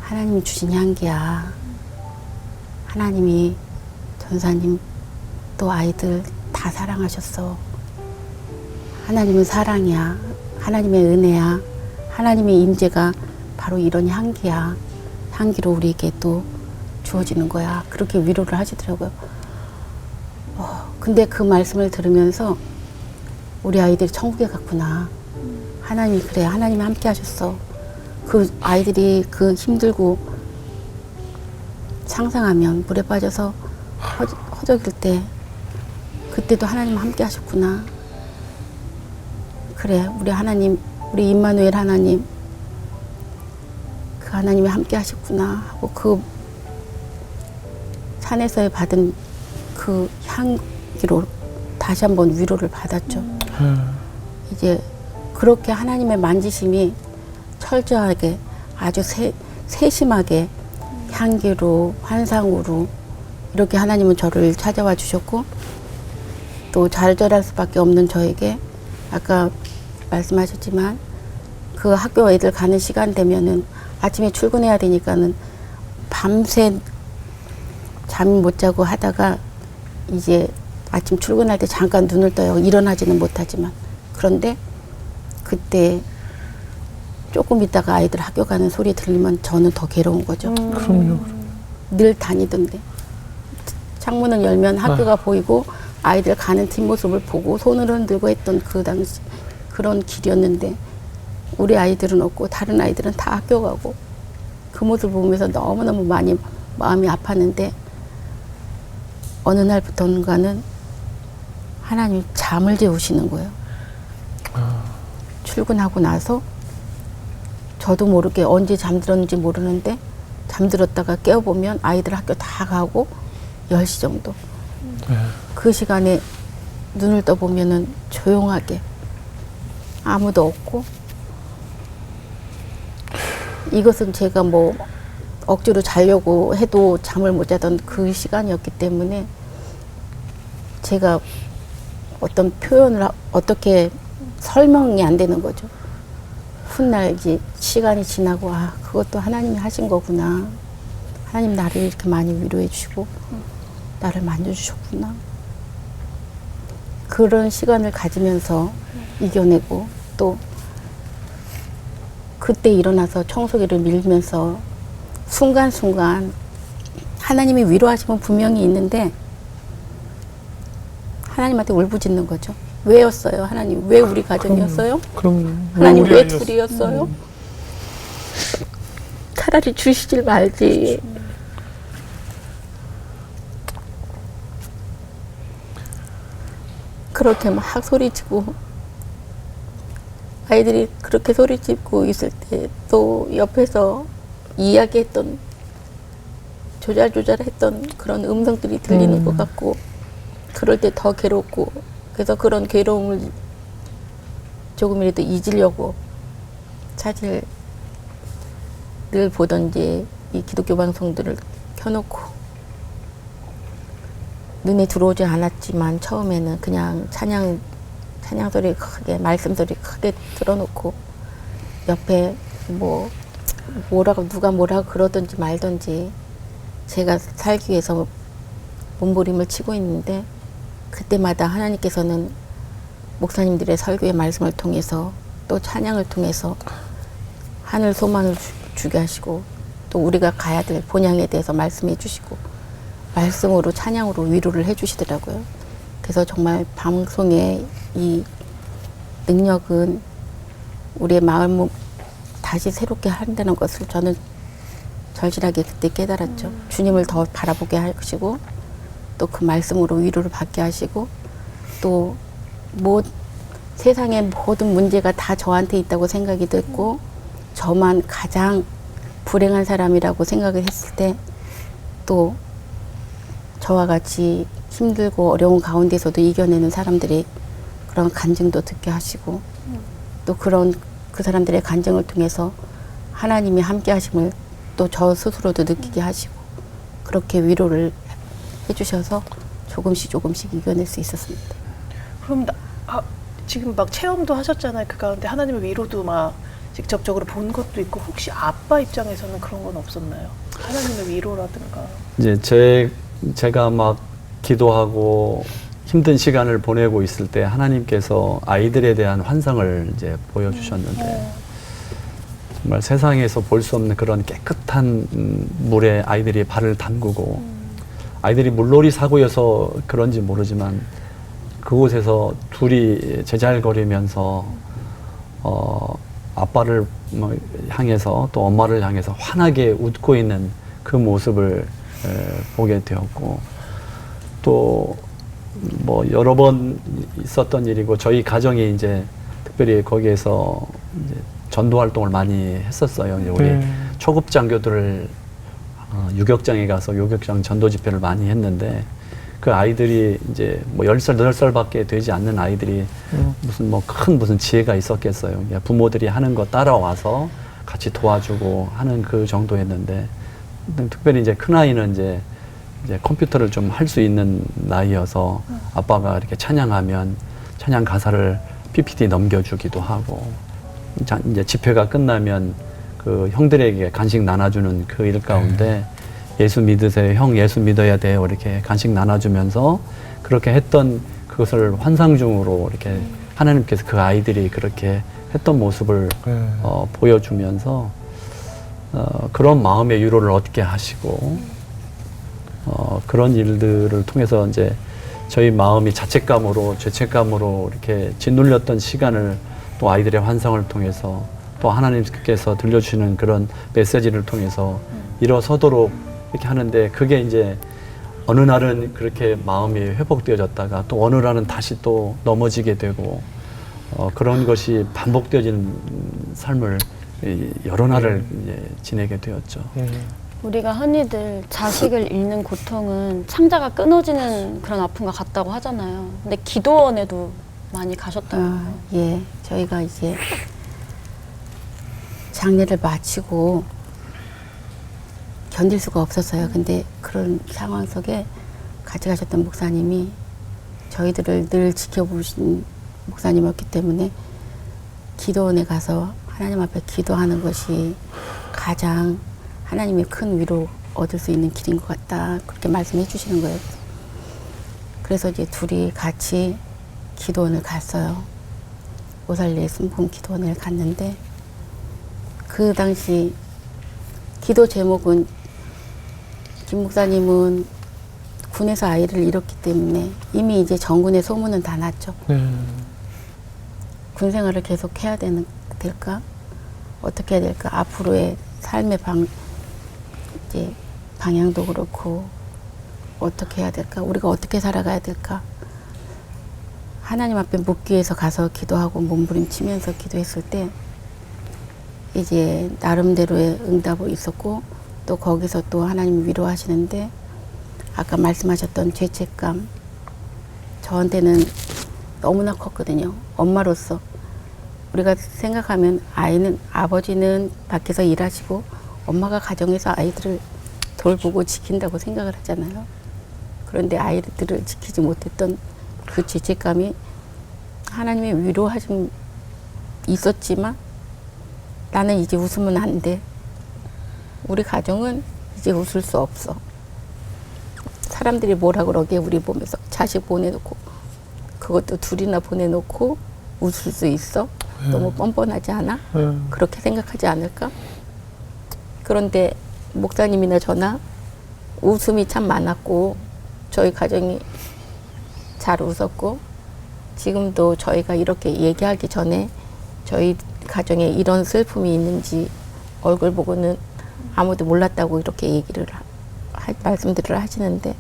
하나님이 주신 향기야. 하나님이 전사님 또 아이들 다 사랑하셨어. 하나님은 사랑이야. 하나님의 은혜야. 하나님의 임재가 바로 이런 향기야. 향기로 우리에게 또 주어지는 거야. 그렇게 위로를 하시더라고요. 근데 그 말씀을 들으면서 우리 아이들이 천국에 갔구나. 하나님이 그래. 하나님이 함께 하셨어. 그 아이들이 그 힘들고 상상하면 물에 빠져서 허덕일 때 그때도 하나님 함께 하셨구나. 그래, 우리 하나님, 우리 임마누엘 하나님, 그 하나님이 함께 하셨구나 하고 그 산에서 받은 그 향기로 다시 한번 위로를 받았죠. 이제 그렇게 하나님의 만지심이 철저하게 아주 세심하게 향기로 환상으로 이렇게 하나님은 저를 찾아와 주셨고, 또 좌절할 수밖에 없는 저에게 아까 말씀하셨지만 그 학교 애들 가는 시간 되면은 아침에 출근해야 되니까는 밤새 잠 못 자고 하다가 이제 아침 출근할 때 잠깐 눈을 떠요. 일어나지는 못하지만. 그런데 그때 조금 있다가 아이들 학교 가는 소리 들리면 저는 더 괴로운 거죠. 그럼요. 늘 다니던데. 창문을 열면 학교가 보이고 아이들 가는 뒷모습을 보고 손을 흔들고 했던 그 당시 그런 길이었는데, 우리 아이들은 없고 다른 아이들은 다 학교 가고 그 모습을 보면서 너무너무 많이 마음이 아팠는데, 어느 날부터인가는 하나님이 잠을 재우시는 거예요. 출근하고 나서 저도 모르게 언제 잠들었는지 모르는데 잠들었다가 깨어보면 아이들 학교 다 가고 10시 정도. 그 시간에 눈을 떠보면은 조용하게 아무도 없고, 이것은 제가 뭐 억지로 자려고 해도 잠을 못 자던 그 시간이었기 때문에 제가 어떤 표현을 어떻게 설명이 안 되는 거죠. 훗날 이제 시간이 지나고, 아, 그것도 하나님이 하신 거구나. 하나님 나를 이렇게 많이 위로해 주시고 나를 만져주셨구나. 그런 시간을 가지면서 이겨내고, 또 그때 일어나서 청소기를 밀면서 순간순간 하나님이 위로하시면 분명히 있는데 하나님한테 울부짖는 거죠. 왜였어요? 하나님 왜 우리 가정이었어요? 그럼요. 하나님 우리 왜 아이였어. 둘이었어요? 차라리 주시질 말지. 그렇게 막 소리치고, 아이들이 그렇게 소리치고 있을 때 또 옆에서 이야기했던, 조잘조잘했던 그런 음성들이 들리는 것 같고, 그럴 때 더 괴롭고, 그래서 그런 괴로움을 조금이라도 잊으려고 사실 늘 보던 이제 이 기독교 방송들을 켜놓고, 눈에 들어오지 않았지만 처음에는 그냥 찬양 소리 크게, 말씀 소리 크게 들어놓고, 옆에 누가 뭐라고 그러든지 말든지 제가 살기 위해서 몸부림을 치고 있는데, 그때마다 하나님께서는 목사님들의 설교의 말씀을 통해서 또 찬양을 통해서 하늘 소망을 주게 하시고, 또 우리가 가야 될 본향에 대해서 말씀해 주시고 말씀으로 찬양으로 위로를 해 주시더라고요. 그래서 정말 방송의 이 능력은 우리의 마음을 다시 새롭게 한다는 것을 저는 절실하게 그때 깨달았죠. 주님을 더 바라보게 하시고, 또 그 말씀으로 위로를 받게 하시고, 또 세상의 모든 문제가 다 저한테 있다고 생각이 됐고, 저만 가장 불행한 사람이라고 생각을 했을 때, 또 저와 같이 힘들고 어려운 가운데서도 이겨내는 사람들이 그런 간증도 듣게 하시고, 또 그런 그 사람들의 간증을 통해서 하나님이 함께 하심을 또 저 스스로도 느끼게 하시고 그렇게 위로를 해주셔서 조금씩 이겨낼 수 있었습니다. 그럼 지금 막 체험도 하셨잖아요. 그 가운데 하나님의 위로도 막 직접적으로 본 것도 있고 혹시 아빠 입장에서는 그런 건 없었나요? 하나님의 위로라든가. 이제 제가 막 기도하고 힘든 시간을 보내고 있을 때 하나님께서 아이들에 대한 환상을 이제 보여주셨는데 정말 세상에서 볼 수 없는 그런 깨끗한 물에 아이들이 발을 담그고 아이들이 물놀이 사고여서 그런지 모르지만 그곳에서 둘이 제잘거리면서 아빠를 향해서 또 엄마를 향해서 환하게 웃고 있는 그 모습을 보게 되었고 또 뭐 여러 번 있었던 일이고 저희 가정이 이제 특별히 거기에서 이제 전도 활동을 많이 했었어요. 이제 우리 초급 장교들을 유격장에 가서 유격장 전도 집회를 많이 했는데 그 아이들이 이제 뭐 10살, 8살밖에 되지 않는 아이들이 무슨 뭐 큰 무슨 지혜가 있었겠어요. 부모들이 하는 거 따라와서 같이 도와주고 하는 그 정도였는데 특별히 이제 큰 아이는 이제 컴퓨터를 좀 할 수 있는 나이여서 아빠가 이렇게 찬양하면 찬양 가사를 PPT 넘겨주기도 하고 이제 집회가 끝나면 그 형들에게 간식 나눠주는 그 일 가운데 예수 믿으세요. 형 예수 믿어야 돼요. 이렇게 간식 나눠주면서 그렇게 했던 그것을 환상 중으로 이렇게 하나님께서 그 아이들이 그렇게 했던 모습을 보여주면서 그런 마음의 위로를 얻게 하시고 그런 일들을 통해서 이제 저희 마음이 자책감으로 죄책감으로 이렇게 짓눌렸던 시간을 또 아이들의 환상을 통해서 또 하나님께서 들려주시는 그런 메시지를 통해서 일어서도록 이렇게 하는데 그게 이제 어느 날은 그렇게 마음이 회복되어졌다가 또 어느 날은 다시 또 넘어지게 되고 그런 것이 반복되어지는 삶을 여러 날을 이제 지내게 되었죠. 우리가 흔히들 자식을 잃는 고통은 창자가 끊어지는 그런 아픔과 같다고 하잖아요. 근데 기도원에도 많이 가셨다고요. 예, 저희가 이제 장례를 마치고 견딜 수가 없었어요. 근데 그런 상황 속에 같이 가셨던 목사님이 저희들을 늘 지켜보신 목사님이었기 때문에 기도원에 가서 하나님 앞에 기도하는 것이 가장 하나님의 큰 위로 얻을 수 있는 길인 것 같다. 그렇게 말씀해 주시는 거예요. 그래서 이제 둘이 같이 기도원을 갔어요. 오살리의 순복음 기도원을 갔는데 그 당시 기도 제목은 김 목사님은 군에서 아이를 잃었기 때문에 이미 이제 전군의 소문은 다 났죠. 군 생활을 계속 해야 될까? 어떻게 해야 될까? 앞으로의 삶의 방향도 그렇고 어떻게 해야 될까? 우리가 어떻게 살아가야 될까? 하나님 앞에 묻기 위해서 가서 기도하고 몸부림치면서 기도했을 때 이제 나름대로의 응답이 있었고 또 거기서 또 하나님이 위로하시는데 아까 말씀하셨던 죄책감 저한테는 너무나 컸거든요. 엄마로서 우리가 생각하면 아버지는 밖에서 일하시고 엄마가 가정에서 아이들을 돌보고 지킨다고 생각을 하잖아요. 그런데 아이들을 지키지 못했던 그 죄책감이 하나님의 위로하심 있었지만 나는 이제 웃으면 안 돼. 우리 가정은 이제 웃을 수 없어. 사람들이 뭐라 그러게 우리 보면서 자식 보내놓고 그것도 둘이나 보내놓고 웃을 수 있어? 너무 뻔뻔하지 않아? 그렇게 생각하지 않을까? 그런데 목사님이나 저나 웃음이 참 많았고 저희 가정이 잘 웃었고 지금도 저희가 이렇게 얘기하기 전에 저희 가정에 이런 슬픔이 있는지 얼굴 보고는 아무도 몰랐다고 이렇게 얘기를 말씀들을 하시는데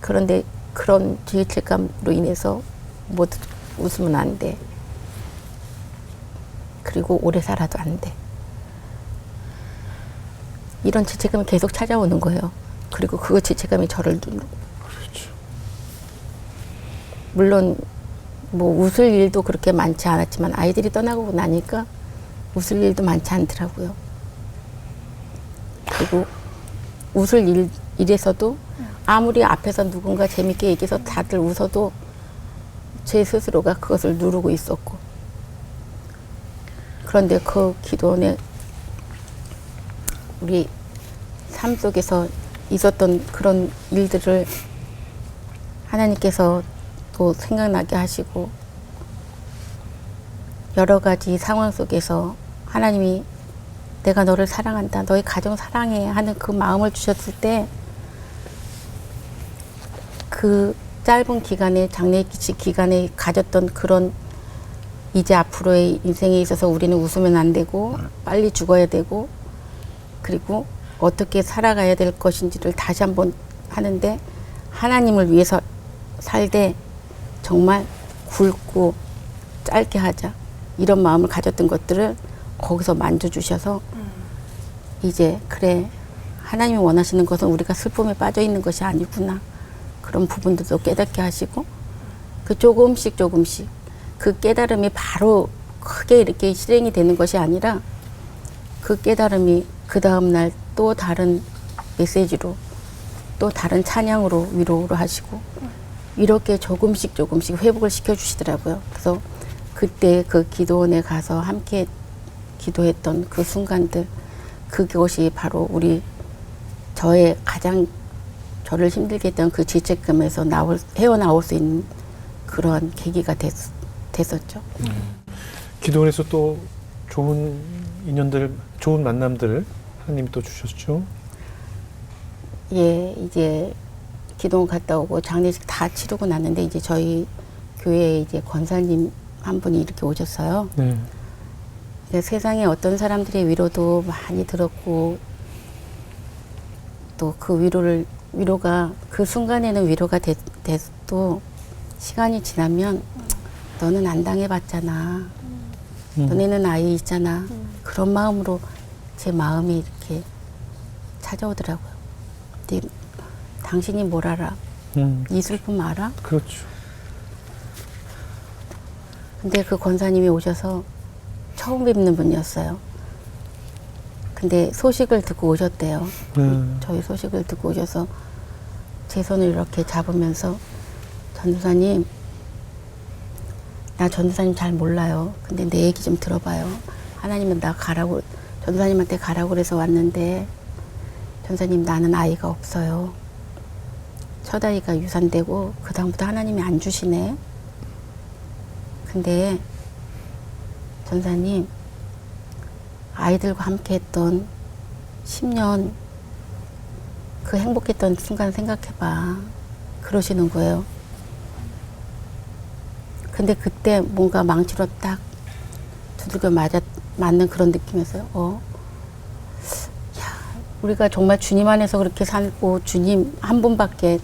그런데 그런 죄책감으로 인해서 모두 웃으면 안 돼. 그리고 오래 살아도 안 돼. 이런 죄책감이 계속 찾아오는 거예요. 그리고 그 죄책감이 저를 누르고. 그렇죠. 물론 뭐 웃을 일도 그렇게 많지 않았지만 아이들이 떠나고 나니까 웃을 일도 많지 않더라고요. 그리고 웃을 일에서도 아무리 앞에서 누군가 재밌게 얘기해서 다들 웃어도 제 스스로가 그것을 누르고 있었고, 그런데 그 기도원에 우리 삶 속에서 있었던 그런 일들을 하나님께서 또 생각나게 하시고, 여러 가지 상황 속에서 하나님이 내가 너를 사랑한다, 너희 가정 사랑해 하는 그 마음을 주셨을 때, 그 짧은 기간에, 장례식 기간에 가졌던 그런 이제 앞으로의 인생에 있어서 우리는 웃으면 안 되고 빨리 죽어야 되고 그리고 어떻게 살아가야 될 것인지를 다시 한번 하는데, 하나님을 위해서 살되 정말 굵고 짧게 하자, 이런 마음을 가졌던 것들을 거기서 만져주셔서 이제 그래, 하나님이 원하시는 것은 우리가 슬픔에 빠져 있는 것이 아니구나, 그런 부분들도 깨닫게 하시고, 그 조금씩 그 깨달음이 바로 크게 이렇게 실행이 되는 것이 아니라 그 깨달음이 그 다음날 또 다른 메시지로, 또 다른 찬양으로 위로를 하시고, 이렇게 조금씩 회복을 시켜주시더라고요. 그래서 그때 그 기도원에 가서 함께 기도했던 그 순간들, 그것이 바로 저의 가장 저를 힘들게 했던 그 죄책감에서 헤어나올 수 있는 그런 계기가 됐었죠. 기도원에서 또 좋은 인연들, 좋은 만남들 하나님이 또 주셨죠. 예, 이제 기도원 갔다 오고 장례식 다 치르고 났는데 이제 저희 교회에 이제 권사님 한 분이 이렇게 오셨어요. 네. 세상에 어떤 사람들의 위로도 많이 들었고, 또 그 위로가 그 순간에는 위로가 돼도 시간이 지나면 너는 안 당해봤잖아, 너네는 아이 있잖아, 그런 마음으로 제 마음이 이렇게 찾아오더라고요. 근데 당신이 뭘 알아? 이 슬픔 알아? 그렇죠. 근데 그 권사님이 오셔서 처음 뵙는 분이었어요. 근데 소식을 듣고 오셨대요. 저희 소식을 듣고 오셔서 제 손을 이렇게 잡으면서, 전도사님, 나 전도사님 잘 몰라요. 근데 내 얘기 좀 들어봐요. 하나님은 전도사님한테 가라고 그래서 왔는데, 전도사님, 나는 아이가 없어요. 첫 아이가 유산되고 그 다음부터 하나님이 안 주시네. 근데 전사님, 아이들과 함께 했던 10년 그 행복했던 순간 생각해봐, 그러시는 거예요. 근데 그때 뭔가 망치로 딱 두들겨 맞는 그런 느낌이었어요. 우리가 정말 주님 안에서 그렇게 살고, 주님 한 분밖에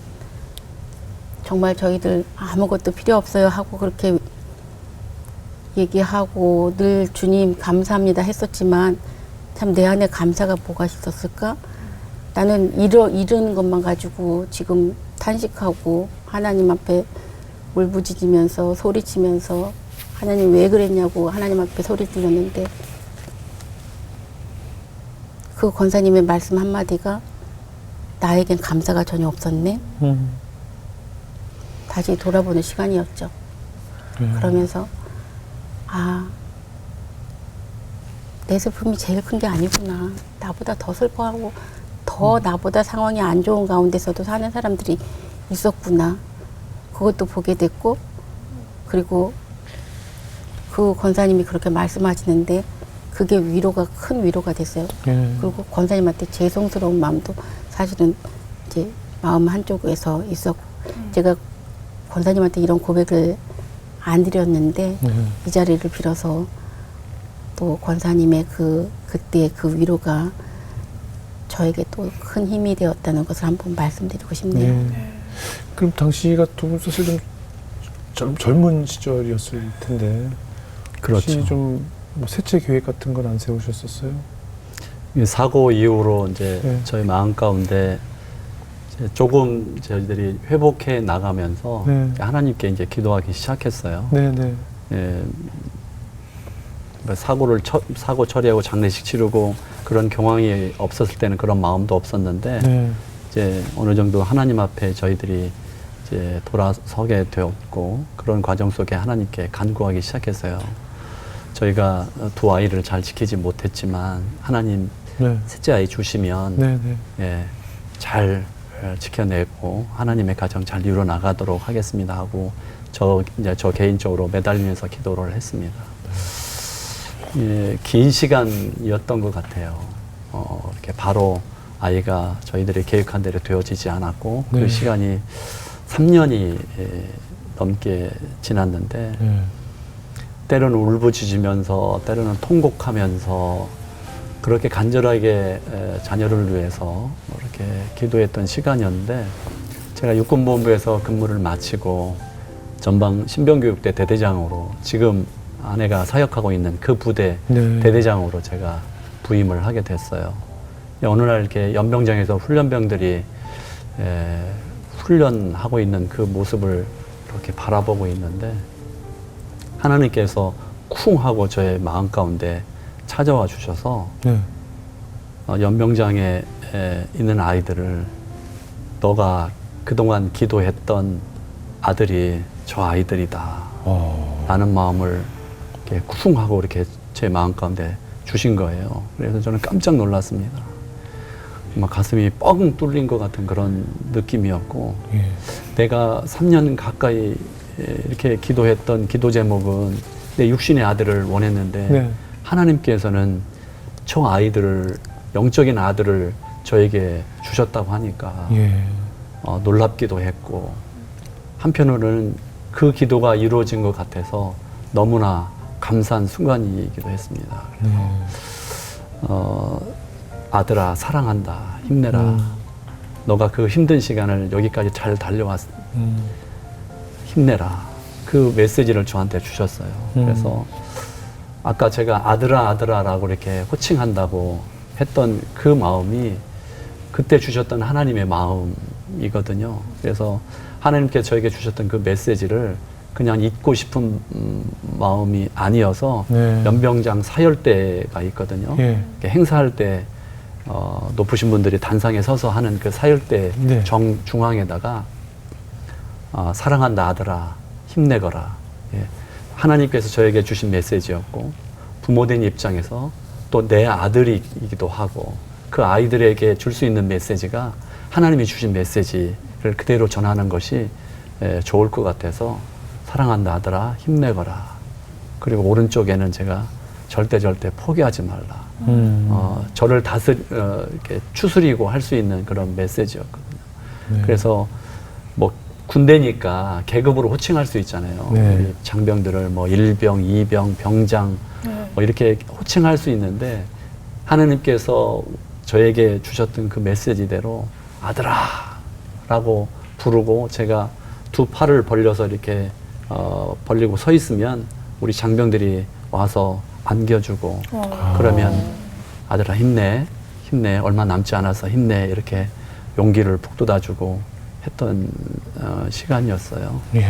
정말 저희들 아무것도 필요 없어요 하고 그렇게 얘기하고 늘 주님 감사합니다 했었지만, 참 내 안에 감사가 뭐가 있었을까? 나는 이런 것만 가지고 지금 탄식하고 하나님 앞에 울부짖으면서 소리치면서 하나님 왜 그랬냐고 하나님 앞에 소리 질렀는데, 그 권사님의 말씀 한마디가 나에겐 감사가 전혀 없었네. 다시 돌아보는 시간이었죠. 그러면서 내 슬픔이 제일 큰 게 아니구나, 나보다 더 슬퍼하고 더 나보다 상황이 안 좋은 가운데서도 사는 사람들이 있었구나, 그것도 보게 됐고, 그리고 그 권사님이 그렇게 말씀하시는데 그게 큰 위로가 됐어요. 그리고 권사님한테 죄송스러운 마음도 사실은 이제 마음 한쪽에서 있었고, 제가 권사님한테 이런 고백을 안 드렸는데 이 자리를 빌어서 또 권사님의 그때 그 위로가 저에게 또 큰 힘이 되었다는 것을 한번 말씀드리고 싶네요. 그럼 당시가 두 분 사실 좀 젊은 시절이었을 텐데, 그렇죠. 혹시 좀 뭐 세체 계획 같은 건 안 세우셨었어요? 이 사고 이후로 이제 네. 저희 마음 가운데 이제 이제 조금 저희들이 회복해 나가면서 네. 하나님께 이제 기도하기 시작했어요. 네, 네. 예, 뭐 사고 처리하고 장례식 치르고 그런 경황이 없었을 때는 그런 마음도 없었는데 네. 이제 어느 정도 하나님 앞에 저희들이 이제 돌아서게 되었고 그런 과정 속에 하나님께 간구하기 시작했어요. 저희가 두 아이를 잘 지키지 못했지만 하나님 네. 셋째 아이 주시면 네, 네. 예, 잘 지켜내고 하나님의 가정 잘 이루어 나가도록 하겠습니다 하고 저 개인적으로 매달리면서 기도를 했습니다. 예, 긴 시간이었던 것 같아요. 이렇게 바로 아이가 저희들이 계획한 대로 되어지지 않았고 네. 그 시간이 3년이 넘게 지났는데 네. 때로는 울부짖으면서 때로는 통곡하면서 그렇게 간절하게 자녀를 위해서 이렇게 기도했던 시간이었는데 제가 육군본부에서 근무를 마치고 전방 신병교육대 대대장으로 지금 아내가 사역하고 있는 그 부대 네. 대대장으로 제가 부임을 하게 됐어요. 어느 날 이렇게 연병장에서 훈련병들이 훈련하고 있는 그 모습을 이렇게 바라보고 있는데 하나님께서 쿵 하고 저의 마음 가운데 찾아와 주셔서 네. 연병장에 있는 아이들을 너가 그동안 기도했던 아들이 저 아이들이다 라는 마음을 이렇게 쿵 하고 이렇게 제 마음 가운데 주신 거예요. 그래서 저는 깜짝 놀랐습니다. 막 가슴이 뻥 뚫린 것 같은 그런 느낌이었고 예. 내가 3년 가까이 이렇게 기도했던 기도 제목은 내 육신의 아들을 원했는데 네. 하나님께서는 저 아이들을 영적인 아들을 저에게 주셨다고 하니까 예. 놀랍기도 했고 한편으로는 그 기도가 이루어진 것 같아서 너무나 감사한 순간이기도 했습니다. 네. 아들아 사랑한다 힘내라 너가 그 힘든 시간을 여기까지 잘 달려왔 힘내라 그 메시지를 저한테 주셨어요. 그래서 아까 제가 아들아 아들아라고 이렇게 호칭한다고 했던 그 마음이 그때 주셨던 하나님의 마음이거든요. 그래서 하나님께 저에게 주셨던 그 메시지를 그냥 잊고 싶은 마음이 아니어서 네. 연병장 사열대가 있거든요. 예. 이렇게 행사할 때 높으신 분들이 단상에 서서 하는 그 사열대 네. 중앙에다가 사랑한다 아들아 힘내거라. 예. 하나님께서 저에게 주신 메시지였고 부모된 입장에서 또 내 아들이기도 하고 그 아이들에게 줄 수 있는 메시지가 하나님이 주신 메시지를 그대로 전하는 것이 좋을 것 같아서 사랑한다 아들아 힘내거라. 그리고 오른쪽에는 제가 절대 포기하지 말라. 저를 이렇게 추스리고 할 수 있는 그런 메시지였거든요. 네. 그래서 뭐 군대니까 계급으로 호칭할 수 있잖아요. 네. 우리 장병들을 뭐 1병, 2병, 병장 뭐 이렇게 호칭할 수 있는데 하나님께서 저에게 주셨던 그 메시지대로 아들아 라고 부르고 제가 두 팔을 벌려서 이렇게 벌리고 서 있으면 우리 장병들이 와서 안겨주고 그러면 아들아 힘내 얼마 남지 않아서 힘내 이렇게 용기를 북돋아주고 했던 시간이었어요. 예.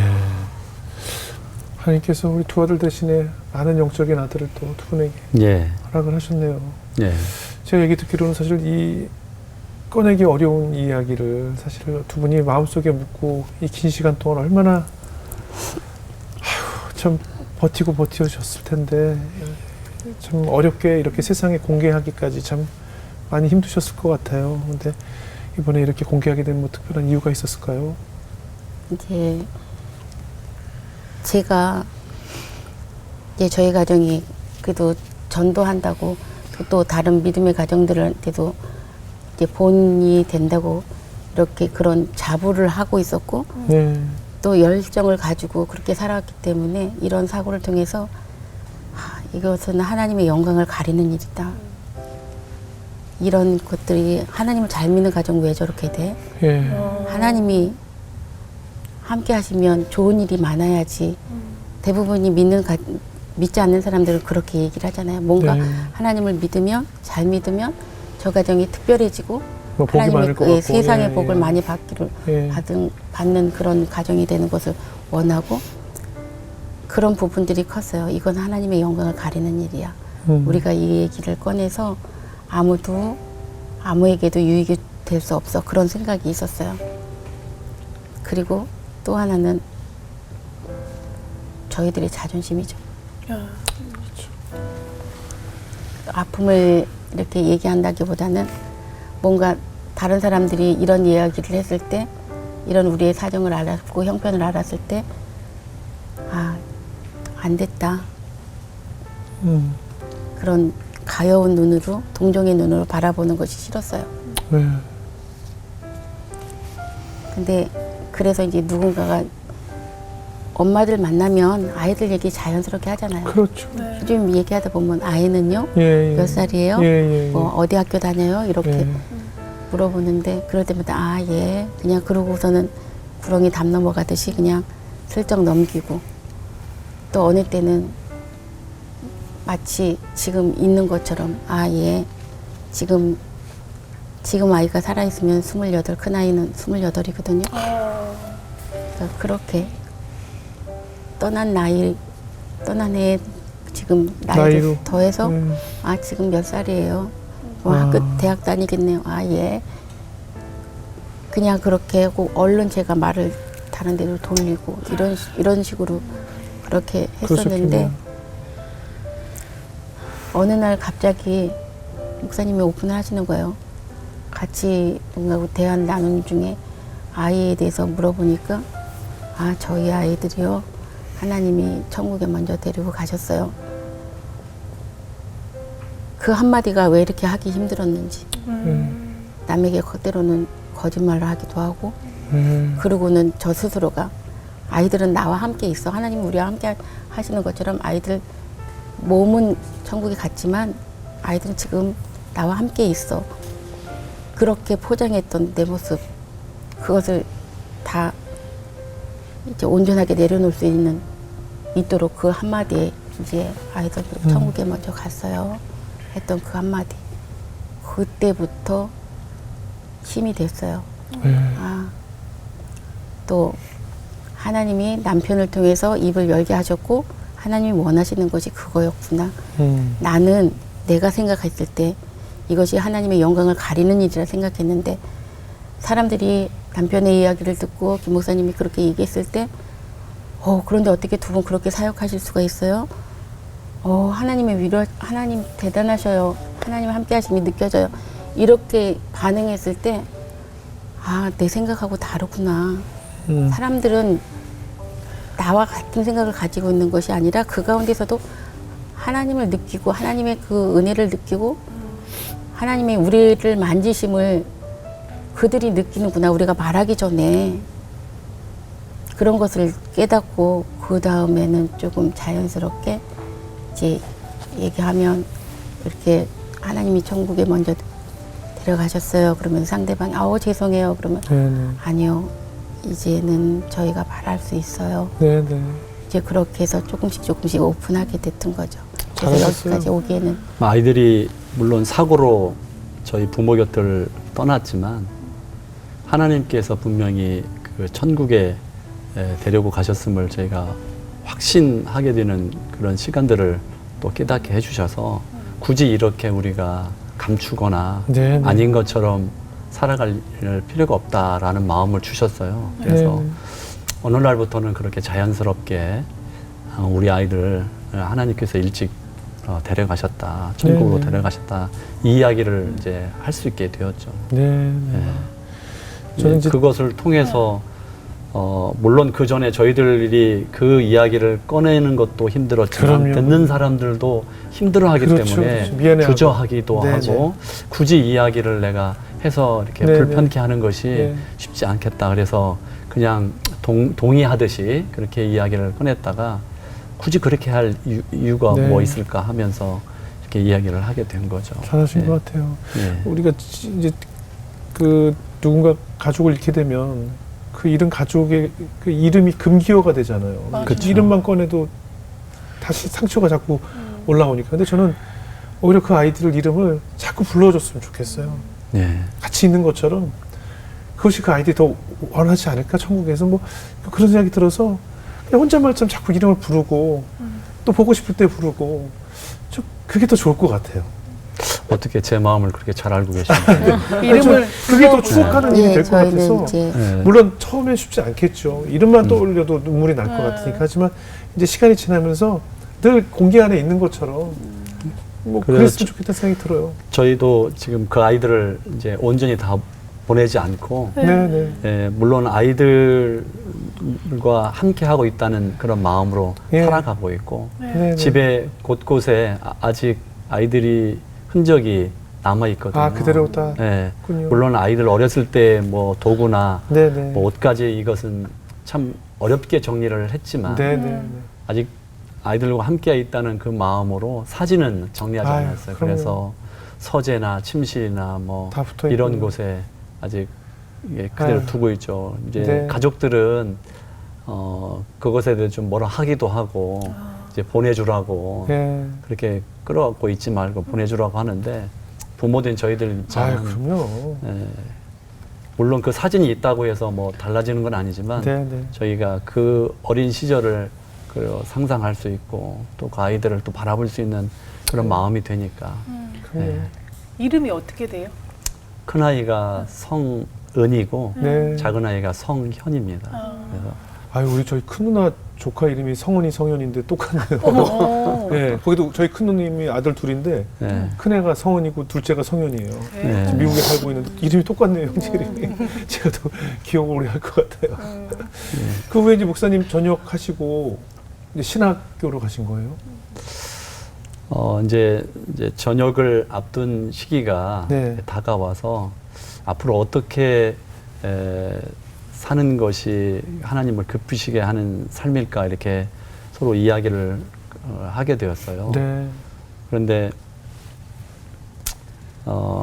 하나님께서 우리 두 아들 대신에 많은 영적인 아들을 또 두 분에게 예, 허락을 하셨네요. 예, 제가 얘기 듣기로는 사실 이 꺼내기 어려운 이야기를 사실 두 분이 마음속에 묻고 이 긴 시간 동안 얼마나 참 버티셨을 텐데 참 어렵게 이렇게 세상에 공개하기까지 참 많이 힘드셨을 것 같아요. 근데 이번에 이렇게 공개하게 된 뭐 특별한 이유가 있었을까요? 이제 제가 이제 저희 가정이 그래도 전도한다고 또 다른 믿음의 가정들한테도 이제 본이 된다고 이렇게 그런 자부를 하고 있었고 네. 또 열정을 가지고 그렇게 살아왔기 때문에 이런 사고를 통해서 이것은 하나님의 영광을 가리는 일이다. 이런 것들이 하나님을 잘 믿는 가정 왜 저렇게 돼? 예. 하나님이 함께 하시면 좋은 일이 많아야지. 대부분이 믿지 않는 사람들은 그렇게 얘기를 하잖아요. 뭔가 네. 하나님을 믿으면 잘 믿으면 저 가정이 특별해지고 뭐 복이 많을 것 같고 세상의 예, 복을 예. 많이 받기를 예. 받는 그런 가정이 되는 것을 원하고 그런 부분들이 컸어요. 이건 하나님의 영광을 가리는 일이야. 우리가 이 얘기를 꺼내서 아무에게도 유익이 될 수 없어. 그런 생각이 있었어요. 그리고 또 하나는 저희들의 자존심이죠. 야, 아픔을 이렇게 얘기한다기보다는 뭔가 다른 사람들이 이런 이야기를 했을 때 이런 우리의 사정을 알았고 형편을 알았을 때 아, 안 됐다. 그런 가여운 눈으로 동정의 눈으로 바라보는 것이 싫었어요. 네. 근데 그래서 이제 누군가가 엄마들 만나면 아이들 얘기 자연스럽게 하잖아요. 그렇죠. 네. 요즘 얘기하다 보면 아이는요? 예, 예. 몇 살이에요? 예, 예, 예. 뭐 어디 학교 다녀요? 이렇게 예. 물어보는데 그럴 때마다 아, 예. 그냥 그러고서는 구렁이 담 넘어가듯이 그냥 슬쩍 넘기고 또 어느 때는 마치 지금 있는 것처럼 아, 예. 지금 아이가 살아있으면 28, 큰아이는 28이거든요. 그래서 그렇게 떠난 애 지금 나이를 나이로. 더해서 아, 지금 몇 살이에요? 뭐 아. 학교, 대학 다니겠네요. 아, 예. 그냥 그렇게 하고 얼른 제가 말을 다른 데로 돌리고 이런 식으로 그렇게 했었는데 그러셨군요. 어느 날 갑자기 목사님이 오픈을 하시는 거예요. 같이 뭔가 대화 나누는 중에 아이에 대해서 물어보니까 아, 저희 아이들이요. 하나님이 천국에 먼저 데리고 가셨어요. 그 한마디가 왜 이렇게 하기 힘들었는지. 남에게 때로는 거짓말을 하기도 하고 그러고는 저 스스로가 아이들은 나와 함께 있어. 하나님은 우리와 함께 하시는 것처럼 아이들 몸은 천국에 갔지만 아이들은 지금 나와 함께 있어. 그렇게 포장했던 내 모습 그것을 다 이제 온전하게 내려놓을 수 있도록 그 한마디에 이제 아이들 천국에 먼저 갔어요 했던 그 한마디 그때부터 힘이 됐어요. 아, 또 하나님이 남편을 통해서 입을 열게 하셨고 하나님이 원하시는 것이 그거였구나. 나는 내가 생각했을 때 이것이 하나님의 영광을 가리는 일이라 생각했는데 사람들이 남편의 이야기를 듣고 김 목사님이 그렇게 얘기했을 때 그런데 어떻게 두 분 그렇게 사역하실 수가 있어요? 하나님 대단하셔요. 하나님 함께 하심이 느껴져요. 이렇게 반응했을 때 아, 내 생각하고 다르구나. 사람들은 나와 같은 생각을 가지고 있는 것이 아니라 그 가운데서도 하나님을 느끼고 하나님의 그 은혜를 느끼고 하나님의 우리를 만지심을 그들이 느끼는구나. 우리가 말하기 전에 그런 것을 깨닫고 그 다음에는 조금 자연스럽게 이제 얘기하면 이렇게 하나님이 천국에 먼저 데려가셨어요. 그러면 상대방이 죄송해요. 그러면 네네. 아니요. 이제는 저희가 말할 수 있어요. 네네. 이제 그렇게 해서 조금씩 오픈하게 됐던 거죠. 그래서 잘하셨어요. 여기까지 오기에는 아이들이 물론 사고로 저희 부모 곁을 떠났지만 하나님께서 분명히 그 천국에 데리고 가셨음을 저희가 확신하게 되는 그런 시간들을 또 깨닫게 해주셔서 굳이 이렇게 우리가 감추거나 네네. 아닌 것처럼 살아갈 필요가 없다라는 마음을 주셨어요. 그래서 네네. 어느 날부터는 그렇게 자연스럽게 우리 아이들 하나님께서 일찍 데려가셨다, 천국으로 네네. 데려가셨다 이 이야기를 이제 할 수 있게 되었죠. 네. 저는 이제- 그것을 통해서 물론 그 전에 저희들이 그 이야기를 꺼내는 것도 힘들었지만 그럼요. 듣는 사람들도 힘들어하기 그렇죠, 때문에 그렇죠. 미안해하고. 주저하기도 네네. 하고 굳이 이야기를 내가 해서 이렇게 네네. 불편케 하는 것이 네. 쉽지 않겠다. 그래서 그냥 동의하듯이 그렇게 이야기를 꺼냈다가 굳이 그렇게 할 이유가 네. 뭐 있을까 하면서 이렇게 이야기를 하게 된 거죠. 잘하신 네. 것 같아요. 네. 우리가 이제 그 누군가 가족을 잃게 되면 그 잃은 가족의 그 이름이 금기어가 되잖아요. 맞아요. 그쵸. 이름만 꺼내도 다시 상처가 자꾸 올라오니까. 근데 저는 오히려 그 아이들 이름을 자꾸 불러줬으면 좋겠어요. 네. 같이 있는 것처럼 그것이 그 아이들이 더 원하지 않을까 천국에서 뭐 그런 생각이 들어서 그냥 혼잣말처럼 자꾸 이름을 부르고 또 보고 싶을 때 부르고 좀 그게 더 좋을 것 같아요. 어떻게 제 마음을 그렇게 잘 알고 계십니까? 이름을 그게 더 추억하는 일이 될 것 저희는 같아서 이제 네. 물론 처음엔 쉽지 않겠죠. 이름만 떠올려도 눈물이 날 것 같으니까 하지만 이제 시간이 지나면서 늘 공기 안에 있는 것처럼 뭐 그래요. 그랬으면 좋겠다는 생각이 들어요. 저희도 지금 그 아이들을 이제 온전히 다 보내지 않고 네네. 예, 물론 아이들과 함께 하고 있다는 그런 마음으로 예. 살아가고 있고 네네. 집에 곳곳에 아직 아이들이 흔적이 남아 있거든요. 아 그대로 다 예, 있군요. 물론 아이들 어렸을 때 뭐 도구나 네네. 뭐 옷까지 이것은 참 어렵게 정리를 했지만 네네. 아직 아이들과 함께 있다는 그 마음으로 사진은 정리하지 아유, 않았어요. 그럼요. 그래서 서재나 침실이나 뭐 다 붙어 이런 있군요. 곳에 아직 예, 그대로 아유. 두고 있죠. 이제 네. 가족들은 그것에 대해 좀 뭐라 하기도 하고 이제 보내주라고 예. 그렇게 끌어갖고 있지 말고 보내주라고 하는데 부모된 저희들 아유 입장은 그럼요. 예, 물론 그 사진이 있다고 해서 뭐 달라지는 건 아니지만 네네. 저희가 그 어린 시절을 상상할 수 있고 또 그 아이들을 또 바라볼 수 있는 그런 마음이 되니까 그럼요. 네. 이름이 어떻게 돼요? 큰 아이가 성은이고 네. 작은 아이가 성현입니다. 그래서 아유 우리 저희 큰 누나 조카 이름이 성은이 성현인데 똑같네요. 어. 네, 거기도 저희 큰 누님이 아들 둘인데 네. 큰 애가 성은이고 둘째가 성현이에요. 네. 지금 미국에 살고 있는데 이름이 똑같네요, 형제 이름이. 제가 더 기억을 오래 할 것 같아요. 그 후에 이제 목사님 전역하시고 이제 신학교로 가신 거예요? 이제 전역을 앞둔 시기가 네. 다가와서 앞으로 어떻게 사는 것이 하나님을 기쁘시게 하는 삶일까 이렇게 서로 이야기를 하게 되었어요. 네. 그런데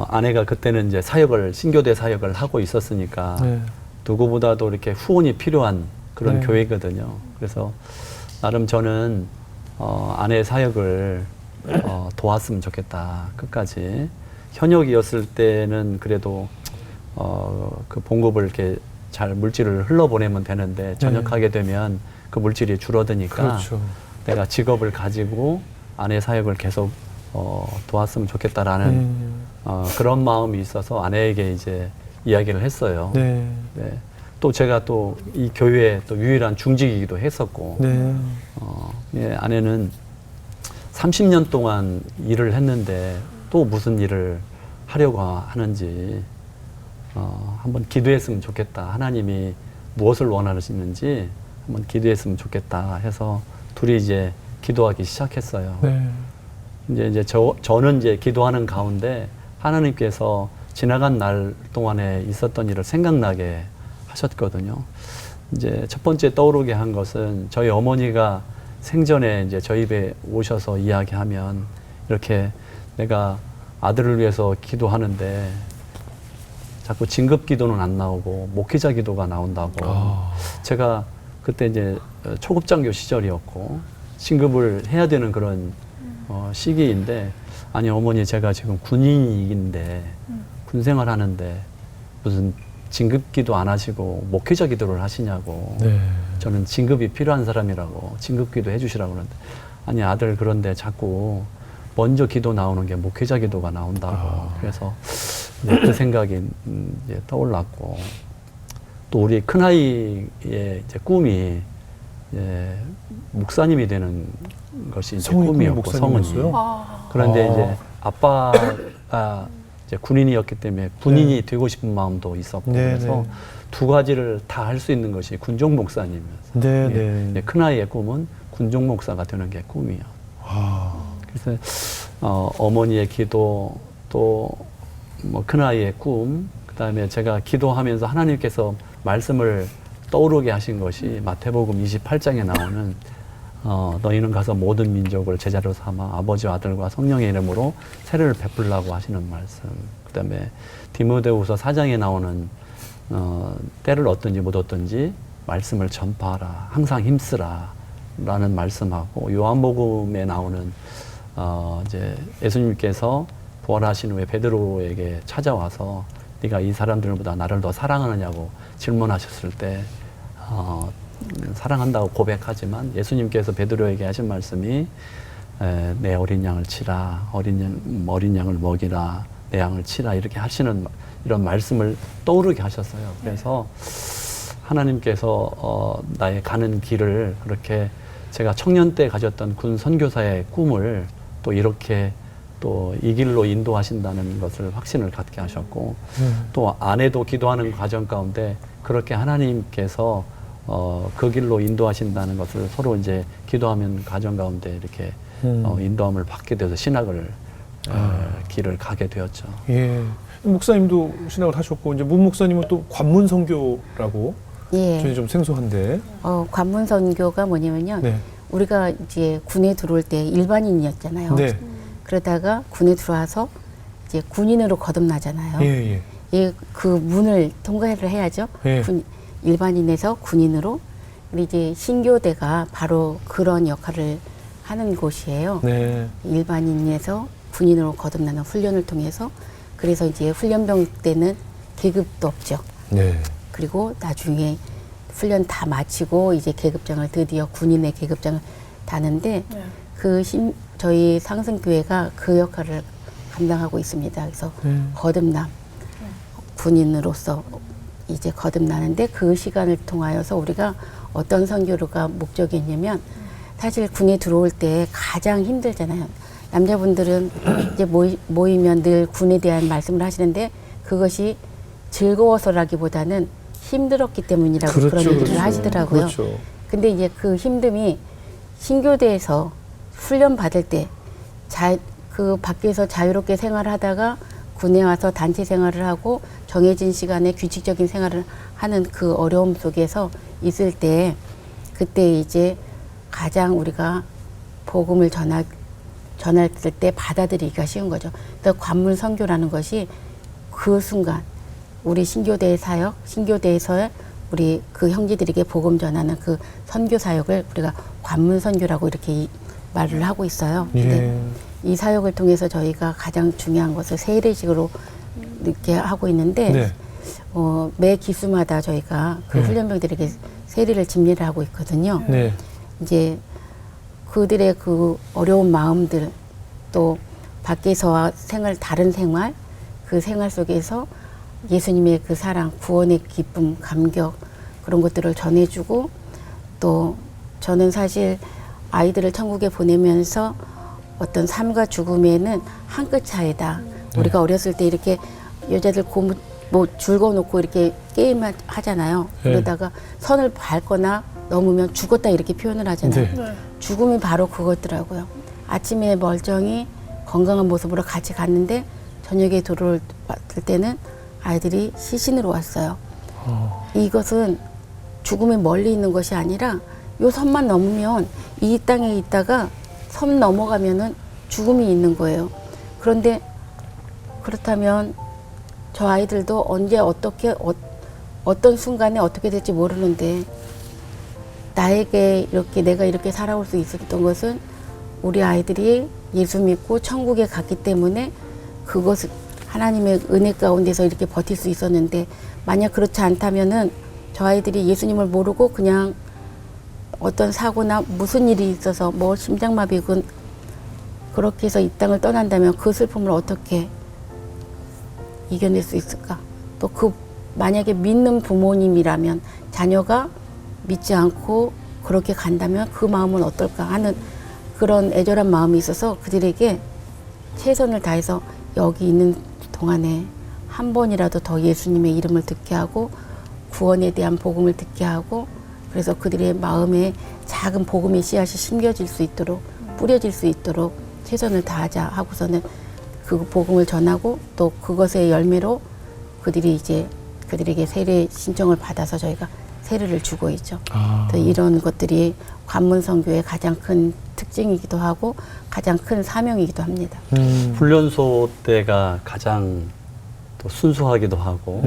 아내가 그때는 이제 신교대 사역을 하고 있었으니까 네. 누구보다도 이렇게 후원이 필요한 그런 네. 교회거든요. 그래서 나름 저는 아내의 사역을 도왔으면 좋겠다 끝까지. 현역이었을 때는 그래도 그 봉급을 이렇게 잘 물질을 흘러보내면 되는데 전역하게 되면 그 물질이 줄어드니까 그렇죠. 내가 직업을 가지고 아내 사역을 계속 도왔으면 좋겠다라는 그런 마음이 있어서 아내에게 이제 이야기를 했어요. 네. 네. 또 제가 또 이 교회의 또 유일한 중직이기도 했었고, 네. 예, 아내는 30년 동안 일을 했는데 또 무슨 일을 하려고 하는지 한번 기도했으면 좋겠다. 하나님이 무엇을 원하시는지 한번 기도했으면 좋겠다 해서 둘이 이제 기도하기 시작했어요. 네. 이제 저는 이제 기도하는 가운데 하나님께서 지나간 날 동안에 있었던 일을 생각나게 하셨거든요. 이제 첫 번째 떠오르게 한 것은 저희 어머니가 생전에 이제 저희 집에 오셔서 이야기하면 이렇게 내가 아들을 위해서 기도하는데 자꾸 진급 기도는 안 나오고 목회자 기도가 나온다고. 제가 그때 이제 초급장교 시절이었고 진급을 해야 되는 그런 시기인데 아니 어머니 제가 지금 군인인데 군 생활하는데 무슨 진급 기도 안 하시고 목회자 기도를 하시냐고. 네. 저는 진급이 필요한 사람이라고 진급 기도 해주시라고 그러는데 아니 아들 그런데 자꾸 먼저 기도 나오는 게 목회자 기도가 나온다고. 그래서 그 생각이 이제 떠올랐고 또 우리 큰아이의 이제 꿈이 이제 목사님이 되는 것이 이제 성훈이 꿈이었고 목사님이었어요? 아. 그런데 이제 아빠가 이제 군인이었기 때문에 군인이 되고 싶은 마음도 있었고 네, 그래서 네. 두 가지를 다 할 수 있는 것이 군종 목사님이었어요. 네, 예, 네. 이제 큰아이의 꿈은 군종 목사가 되는 게 꿈이에요. 그래서 어머니의 기도 또 뭐 큰아이의 꿈 그다음에 제가 기도하면서 하나님께서 말씀을 떠오르게 하신 것이 마태복음 28장에 나오는 너희는 가서 모든 민족을 제자로 삼아 아버지와 아들과 성령의 이름으로 세례를 베풀라고 하시는 말씀. 그다음에 디모데후서 4장에 나오는 때를 얻든지 못 얻든지 말씀을 전파하라. 항상 힘쓰라. 라는 말씀하고 요한복음에 나오는 이제 예수님께서 부활하신 후에 베드로에게 찾아와서 네가 이 사람들보다 나를 더 사랑하느냐고 질문하셨을 때 사랑한다고 고백하지만 예수님께서 베드로에게 하신 말씀이 내 어린 양을 치라, 어린 양을 먹이라, 내 양을 치라 이렇게 하시는 이런 말씀을 떠오르게 하셨어요. 그래서 하나님께서 나의 가는 길을 그렇게 제가 청년 때 가졌던 군 선교사의 꿈을 또 이렇게 또 이 길로 인도하신다는 것을 확신을 갖게 하셨고 또 아내도 기도하는 과정 가운데 그렇게 하나님께서 그 길로 인도하신다는 것을 서로 이제 기도하면 과정 가운데 이렇게 인도함을 받게 돼서 신학을 길을 가게 되었죠. 예. 목사님도 신학을 하셨고 이제 문 목사님은 또 관문 선교라고 예. 저희 좀 생소한데. 관문 선교가 뭐냐면요. 네. 우리가 이제 군에 들어올 때 일반인이었잖아요. 네. 그러다가 군에 들어와서 이제 군인으로 거듭나잖아요. 예, 예. 그 문을 통과를 해야죠. 예. 일반인에서 군인으로. 근데 이제 신교대가 바로 그런 역할을 하는 곳이에요. 네. 일반인에서 군인으로 거듭나는 훈련을 통해서. 그래서 이제 훈련병 때는 계급도 없죠. 네. 그리고 나중에 훈련 다 마치고 이제 계급장을 드디어 군인의 계급장을 다는데 네. 저희 상승교회가 그 역할을 감당하고 있습니다. 그래서 거듭남 군인으로서 이제 거듭나는데 그 시간을 통하여서 우리가 어떤 선교가 목적이었냐면 사실 군에 들어올 때 가장 힘들잖아요. 남자분들은 이제 모이면 늘 군에 대한 말씀을 하시는데 그것이 즐거워서라기보다는 힘들었기 때문이라고 그렇죠, 그런 얘기를 그렇죠. 하시더라고요. 그렇죠. 근데 이제 그 힘듦이 신교대에서 훈련 받을 때 그 밖에서 자유롭게 생활하다가 군에 와서 단체 생활을 하고 정해진 시간에 규칙적인 생활을 하는 그 어려움 속에서 있을 때 그때 이제 가장 우리가 복음을 전할 때 받아들이기가 쉬운 거죠. 그래서 관문 선교라는 것이 그 순간 우리 신교대의 사역, 신교대에서 우리 그 형제들에게 복음 전하는 그 선교 사역을 우리가 관문 선교라고 이렇게 말을 하고 있어요. 근데 이 사역을 통해서 저희가 가장 중요한 것을 세례식으로 이렇게 하고 있는데 네. 매 기수마다 저희가 그 훈련병들에게 세례를 집례를 하고 있거든요. 네. 이제 그들의 그 어려운 마음들 또 밖에서와 다른 생활 그 생활 속에서 예수님의 그 사랑, 구원의 기쁨, 감격 그런 것들을 전해주고 또 저는 사실 아이들을 천국에 보내면서 어떤 삶과 죽음에는 한 끗 차이다. 우리가 어렸을 때 이렇게 여자들 줄 그어놓고 이렇게 게임 하잖아요. 그러다가 선을 밟거나 넘으면 죽었다 이렇게 표현을 하잖아요. 네. 죽음이 바로 그거더라고요. 아침에 멀쩡히 건강한 모습으로 같이 갔는데 저녁에 들어올 때는 아이들이 시신으로 왔어요. 이것은 죽음이 멀리 있는 것이 아니라 요 선만 넘으면 이 땅에 있다가 섬 넘어가면은 죽음이 있는 거예요. 그런데 그렇다면 저 아이들도 언제 어떻게 어떤 순간에 어떻게 될지 모르는데 나에게 내가 이렇게 살아올 수 있었던 것은 우리 아이들이 예수 믿고 천국에 갔기 때문에 그것을 하나님의 은혜 가운데서 이렇게 버틸 수 있었는데 만약 그렇지 않다면은 저 아이들이 예수님을 모르고 그냥 어떤 사고나 무슨 일이 있어서 뭐 심장마비군 그렇게 해서 이 땅을 떠난다면 그 슬픔을 어떻게 이겨낼 수 있을까? 또 만약에 믿는 부모님이라면 자녀가 믿지 않고 그렇게 간다면 그 마음은 어떨까 하는 그런 애절한 마음이 있어서 그들에게 최선을 다해서 여기 있는 동안에 한 번이라도 더 예수님의 이름을 듣게 하고 구원에 대한 복음을 듣게 하고 그래서 그들의 마음에 작은 복음의 씨앗이 심겨질 수 있도록 뿌려질 수 있도록 최선을 다하자 하고서는 그 복음을 전하고 또 그것의 열매로 그들에게 세례 신청을 받아서 저희가 세례를 주고 있죠. 이런 것들이 관문 선교의 가장 큰 특징이기도 하고 가장 큰 사명이기도 합니다. 훈련소 때가 가장 또 순수하기도 하고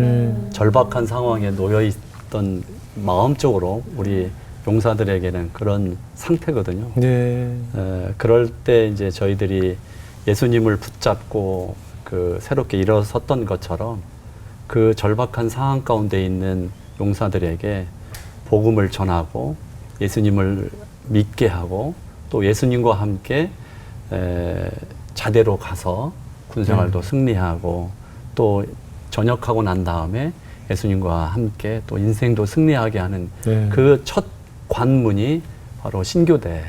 절박한 상황에 놓여 있던 마음적으로 우리 용사들에게는 그런 상태거든요. 네. 그럴 때 이제 저희들이 예수님을 붙잡고 그 새롭게 일어섰던 것처럼 그 절박한 상황 가운데 있는 용사들에게 복음을 전하고 예수님을 믿게 하고 또 예수님과 함께 자대로 가서 군생활도 승리하고 또 전역하고 난 다음에 예수님과 함께 또 인생도 승리하게 하는 네. 그 첫 관문이 바로 신교대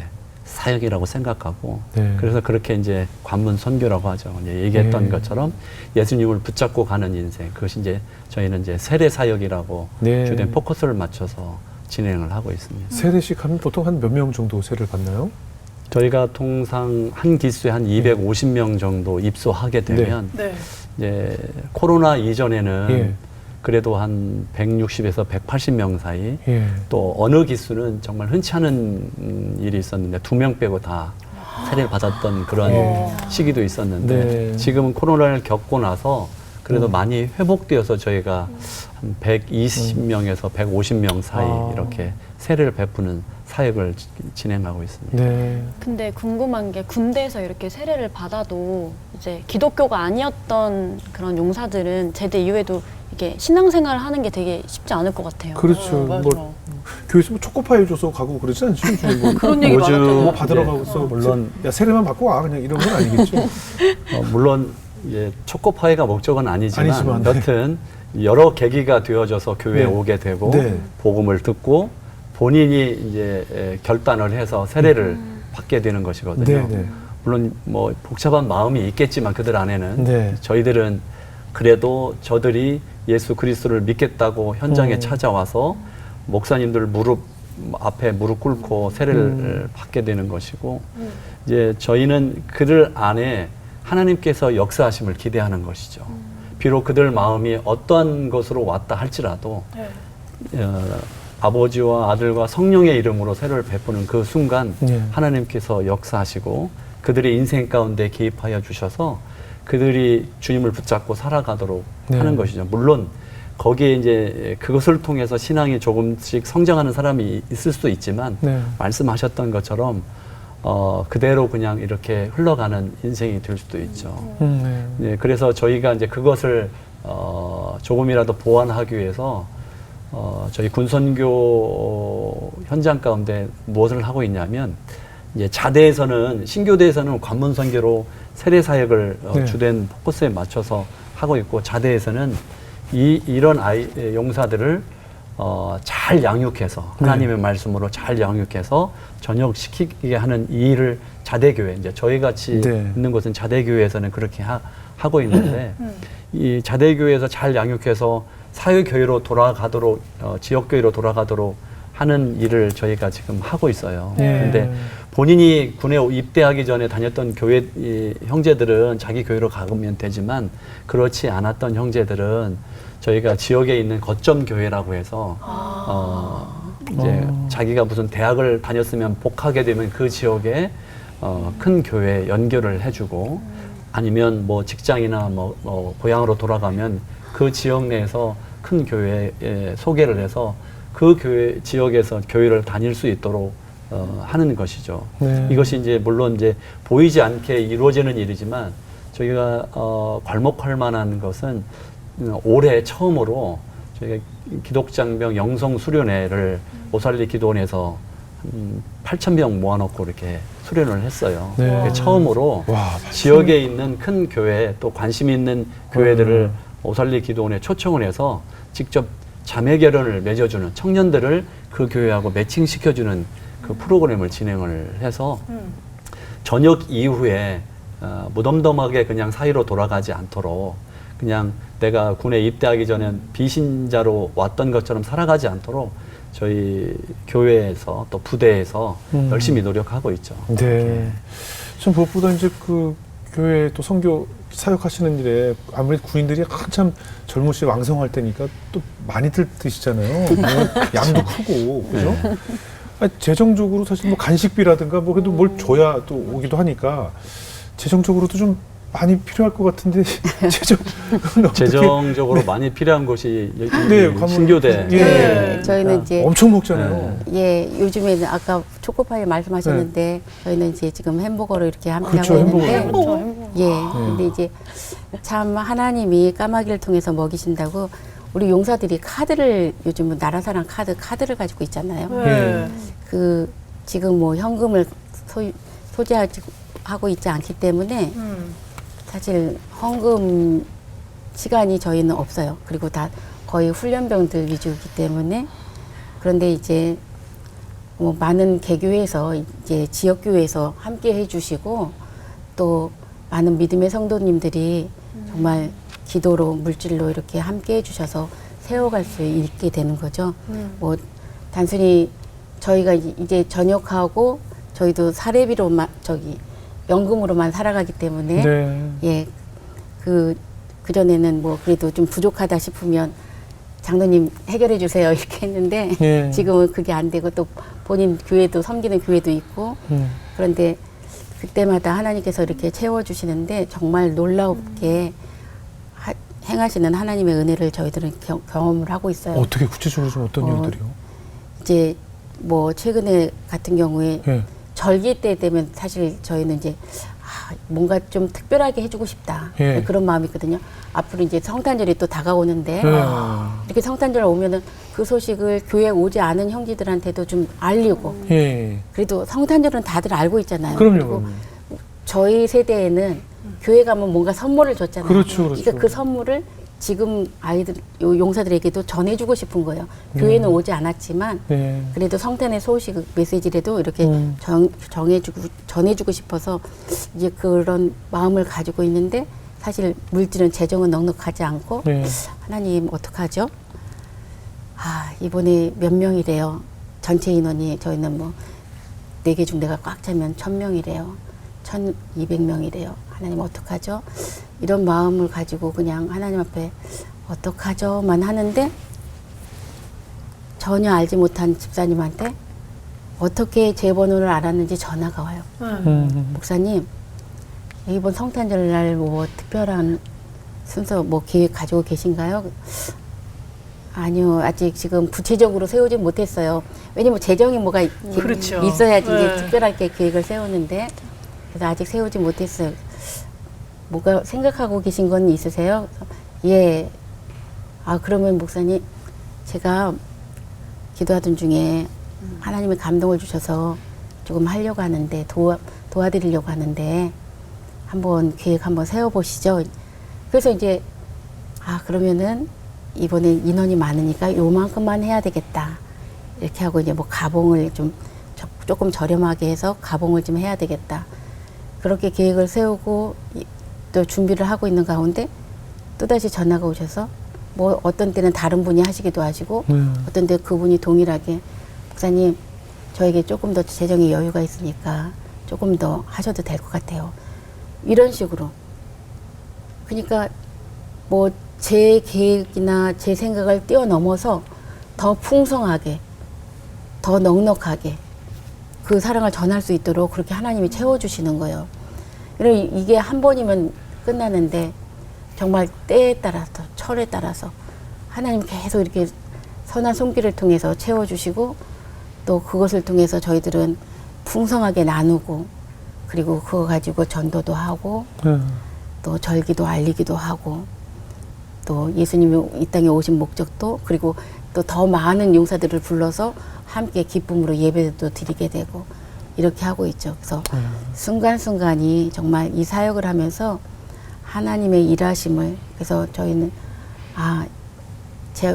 사역이라고 생각하고 네. 그래서 그렇게 이제 관문 선교라고 하죠. 이제 얘기했던 네. 것처럼 예수님을 붙잡고 가는 인생 그것이 이제 저희는 이제 세례 사역이라고 네. 주된 포커스를 맞춰서 진행을 하고 있습니다. 세례식 하면 보통 한 몇 명 정도 세례를 받나요? 저희가 통상 한 기수에 한 250명 정도 입소하게 되면 네. 이제 코로나 이전에는 예. 그래도 한 160에서 180명 사이 예. 또 어느 기수는 정말 흔치 않은 일이 있었는데 2명 빼고 다 세례를 받았던 그런 예. 시기도 있었는데 네. 지금은 코로나를 겪고 나서 그래도 많이 회복되어서 저희가 한 120명에서 150명 사이 아. 이렇게 세례를 베푸는 사역을 진행하고 있습니다. 네. 근데 궁금한 게 군대에서 이렇게 세례를 받아도 이제 기독교가 아니었던 그런 용사들은 제대 이후에도 이게 신앙생활을 하는 게 되게 쉽지 않을 것 같아요. 그렇죠. 뭐 교회에서 뭐 초코파이 줘서 가고 그러지 않죠. 요즘에 뭐 그런 얘기 뭐죠? 많았잖아요. 뭐 받으러 네. 가고서 물론 야 세례만 받고 와 그냥 이런 건 아니겠죠. 물론 예, 초코파이가 목적은 아니지만, 네. 여튼 여러 계기가 되어져서 교회에 네. 오게 되고 네. 복음을 듣고 본인이 이제 결단을 해서 세례를 받게 되는 것이거든요. 네, 네. 물론 뭐 복잡한 마음이 있겠지만 그들 안에는 네. 저희들은 그래도 저들이 예수 그리스도를 믿겠다고 현장에 찾아와서 목사님들 앞에 무릎 꿇고 세례를 받게 되는 것이고 이제 저희는 그들 안에 하나님께서 역사하심을 기대하는 것이죠. 비록 그들 마음이 어떠한 것으로 왔다 할지라도 네. 아버지와 아들과 성령의 이름으로 세례를 베푸는 그 순간 네. 하나님께서 역사하시고 그들의 인생 가운데 개입하여 주셔서 그들이 주님을 붙잡고 살아가도록 네. 하는 것이죠. 물론 거기에 이제 그것을 통해서 신앙이 조금씩 성장하는 사람이 있을 수도 있지만 네. 말씀하셨던 것처럼 그대로 그냥 이렇게 흘러가는 인생이 될 수도 있죠. 네. 네, 그래서 저희가 이제 그것을 조금이라도 보완하기 위해서 저희 군선교 현장 가운데 무엇을 하고 있냐면 이제 자대에서는 신교대에서는 관문 선교로 세례 사역을 네. 주된 포커스에 맞춰서 하고 있고 자대에서는 이런 용사들을 잘 양육해서 하나님의 말씀으로 잘 양육해서 전역시키게 하는 이 일을 자대교회 이제 저희 같이 네. 있는 곳은 자대교회에서는 그렇게 하고 있는데 이 자대교회에서 잘 양육해서 사회교회로 돌아가도록 지역교회로 돌아가도록 하는 일을 저희가 지금 하고 있어요. 네. 근데 본인이 군에 입대하기 전에 다녔던 교회 형제들은 자기 교회로 가면 되지만 그렇지 않았던 형제들은 저희가 지역에 있는 거점 교회라고 해서 이제 자기가 무슨 대학을 다녔으면 복하게 되면 그 지역에 큰 교회 연결을 해주고 아니면 뭐 직장이나 뭐 고향으로 돌아가면 그 지역 내에서 큰 교회에 소개를 해서 그 교회 지역에서 교회를 다닐 수 있도록 하는 것이죠. 네. 이것이 이제 물론 이제 보이지 않게 이루어지는 일이지만 저희가 괄목할 만한 것은 올해 처음으로 저희가 기독장병 영성 수련회를 오살리 기도원에서 8,000명 모아놓고 이렇게 수련을 했어요. 네. 처음으로 와, 지역에 있는 큰 교회 또 관심 있는 교회들을 오살리 기도원에 초청을 해서 직접 자매 결연을 맺어주는 청년들을 그 교회하고 매칭시켜주는 그 프로그램을 진행을 해서 저녁 이후에 무덤덤하게 그냥 사이로 돌아가지 않도록 그냥 내가 군에 입대하기 전에 비신자로 왔던 것처럼 살아가지 않도록 저희 교회에서 또 부대에서 열심히 노력하고 있죠. 네. 참 무엇보다 이제 그 교회 또 선교 사역하시는 일에 아무래도 군인들이 한참 젊으시고 왕성할 때니까 또 많이들 드시잖아요. 뭐 양도 크고 그죠? 아니, 재정적으로 사실 뭐 간식비라든가 뭐 그래도 뭘 줘야 또 오기도 하니까 재정적으로도 좀 많이 필요할 것 같은데 재정적으로 많이 필요한 곳이 여기 네, 관문- 신교대. 예. 네, 저희는 이제 엄청 먹잖아요. 예, 요즘에는 아까 초코파이 말씀하셨는데 저희는 이제 지금 햄버거를 이렇게 함께 그렇죠, 하고 있는데 햄버거. 예, 근데 이제 참 하나님이 까마귀를 통해서 먹이신다고 우리 용사들이 카드를 요즘은 나라사랑 카드를 가지고 있잖아요. 네. 그 지금 뭐 현금을 소지하고 있지 않기 때문에 사실 헌금 시간이 저희는 없어요. 그리고 다 거의 훈련병들 위주이기 때문에 그런데 이제 뭐 많은 개교에서 이제 지역교회에서 함께 해주시고 또 많은 믿음의 성도님들이 정말 기도로 물질로 이렇게 함께 해주셔서 세워갈 수 있게 되는 거죠. 뭐 단순히 저희가 이제 전역하고 저희도 사례비로만 연금으로만 살아가기 때문에 네. 예, 그 전에는 뭐 그래도 좀 부족하다 싶으면 장로님 해결해 주세요 이렇게 했는데 예. 지금은 그게 안 되고 또 본인 교회도 섬기는 교회도 있고 그런데 그때마다 하나님께서 이렇게 채워주시는데 정말 놀랍게 행하시는 하나님의 은혜를 저희들은 경험을 하고 있어요. 어떻게 구체적으로 좀 어떤 일들이요? 이제 뭐 최근에 같은 경우에 예. 절기 때 되면 사실 저희는 이제 뭔가 좀 특별하게 해주고 싶다 예. 그런 마음이 있거든요. 앞으로 이제 성탄절이 또 다가오는데 예. 이렇게 성탄절 오면은 그 소식을 교회 오지 않은 형제들한테도 좀 알리고 예. 그래도 성탄절은 다들 알고 있잖아요. 그럼요. 그리고 그럼요. 저희 세대에는 교회 가면 뭔가 선물을 줬잖아요. 그렇죠, 그렇죠. 그러니까 그 선물을 지금 아이들 용사들에게도 전해주고 싶은 거예요. 교회는 오지 않았지만 예. 그래도 성탄의 소식 메시지라도 이렇게 전해주고 싶어서 이제 그런 마음을 가지고 있는데 사실 물질은 재정은 넉넉하지 않고 예. 하나님 어떡하죠? 이번에 몇 명이래요. 전체 인원이 저희는 뭐 4개 중대가 꽉 차면 1000명이래요. 1200명이래요. 하나님 어떡하죠? 이런 마음을 가지고 그냥 하나님 앞에 어떡하죠만 하는데 전혀 알지 못한 집사님한테 어떻게 제 번호를 알았는지 전화가 와요. 목사님, 이번 성탄절날 뭐 특별한 순서 뭐 계획 가지고 계신가요? 아니요, 아직 지금 구체적으로 세우지 못했어요. 왜냐면 재정이 뭐가 그렇죠. 있어야지 이제 네. 특별하게 계획을 세우는데 그래서 아직 세우지 못했어요. 뭐가 생각하고 계신 건 있으세요? 예. 그러면 목사님, 제가 기도하던 중에 하나님의 감동을 주셔서 조금 하려고 하는데 도와드리려고 하는데 한번 계획 한번 세워보시죠. 그래서 이제 그러면은 이번에 인원이 많으니까 요만큼만 해야 되겠다. 이렇게 하고 이제 뭐 가봉을 좀 조금 저렴하게 해서 가봉을 좀 해야 되겠다. 그렇게 계획을 세우고 또 준비를 하고 있는 가운데 또다시 전화가 오셔서 뭐 어떤 때는 다른 분이 하시기도 하시고 어떤 때 그분이 동일하게 목사님 저에게 조금 더 재정의 여유가 있으니까 조금 더 하셔도 될 것 같아요. 이런 식으로. 그러니까 뭐 제 계획이나 제 생각을 뛰어넘어서 더 풍성하게 더 넉넉하게 그 사랑을 전할 수 있도록 그렇게 하나님이 채워주시는 거예요. 그리고 이게 한 번이면 끝나는데 정말 때에 따라서 철에 따라서 하나님 계속 이렇게 선한 손길을 통해서 채워주시고 또 그것을 통해서 저희들은 풍성하게 나누고 그리고 그거 가지고 전도도 하고 또 절기도 알리기도 하고 또 예수님이 이 땅에 오신 목적도 그리고 또 더 많은 용사들을 불러서 함께 기쁨으로 예배도 드리게 되고 이렇게 하고 있죠. 그래서 순간순간이 정말 이 사역을 하면서 하나님의 일하심을 그래서 저희는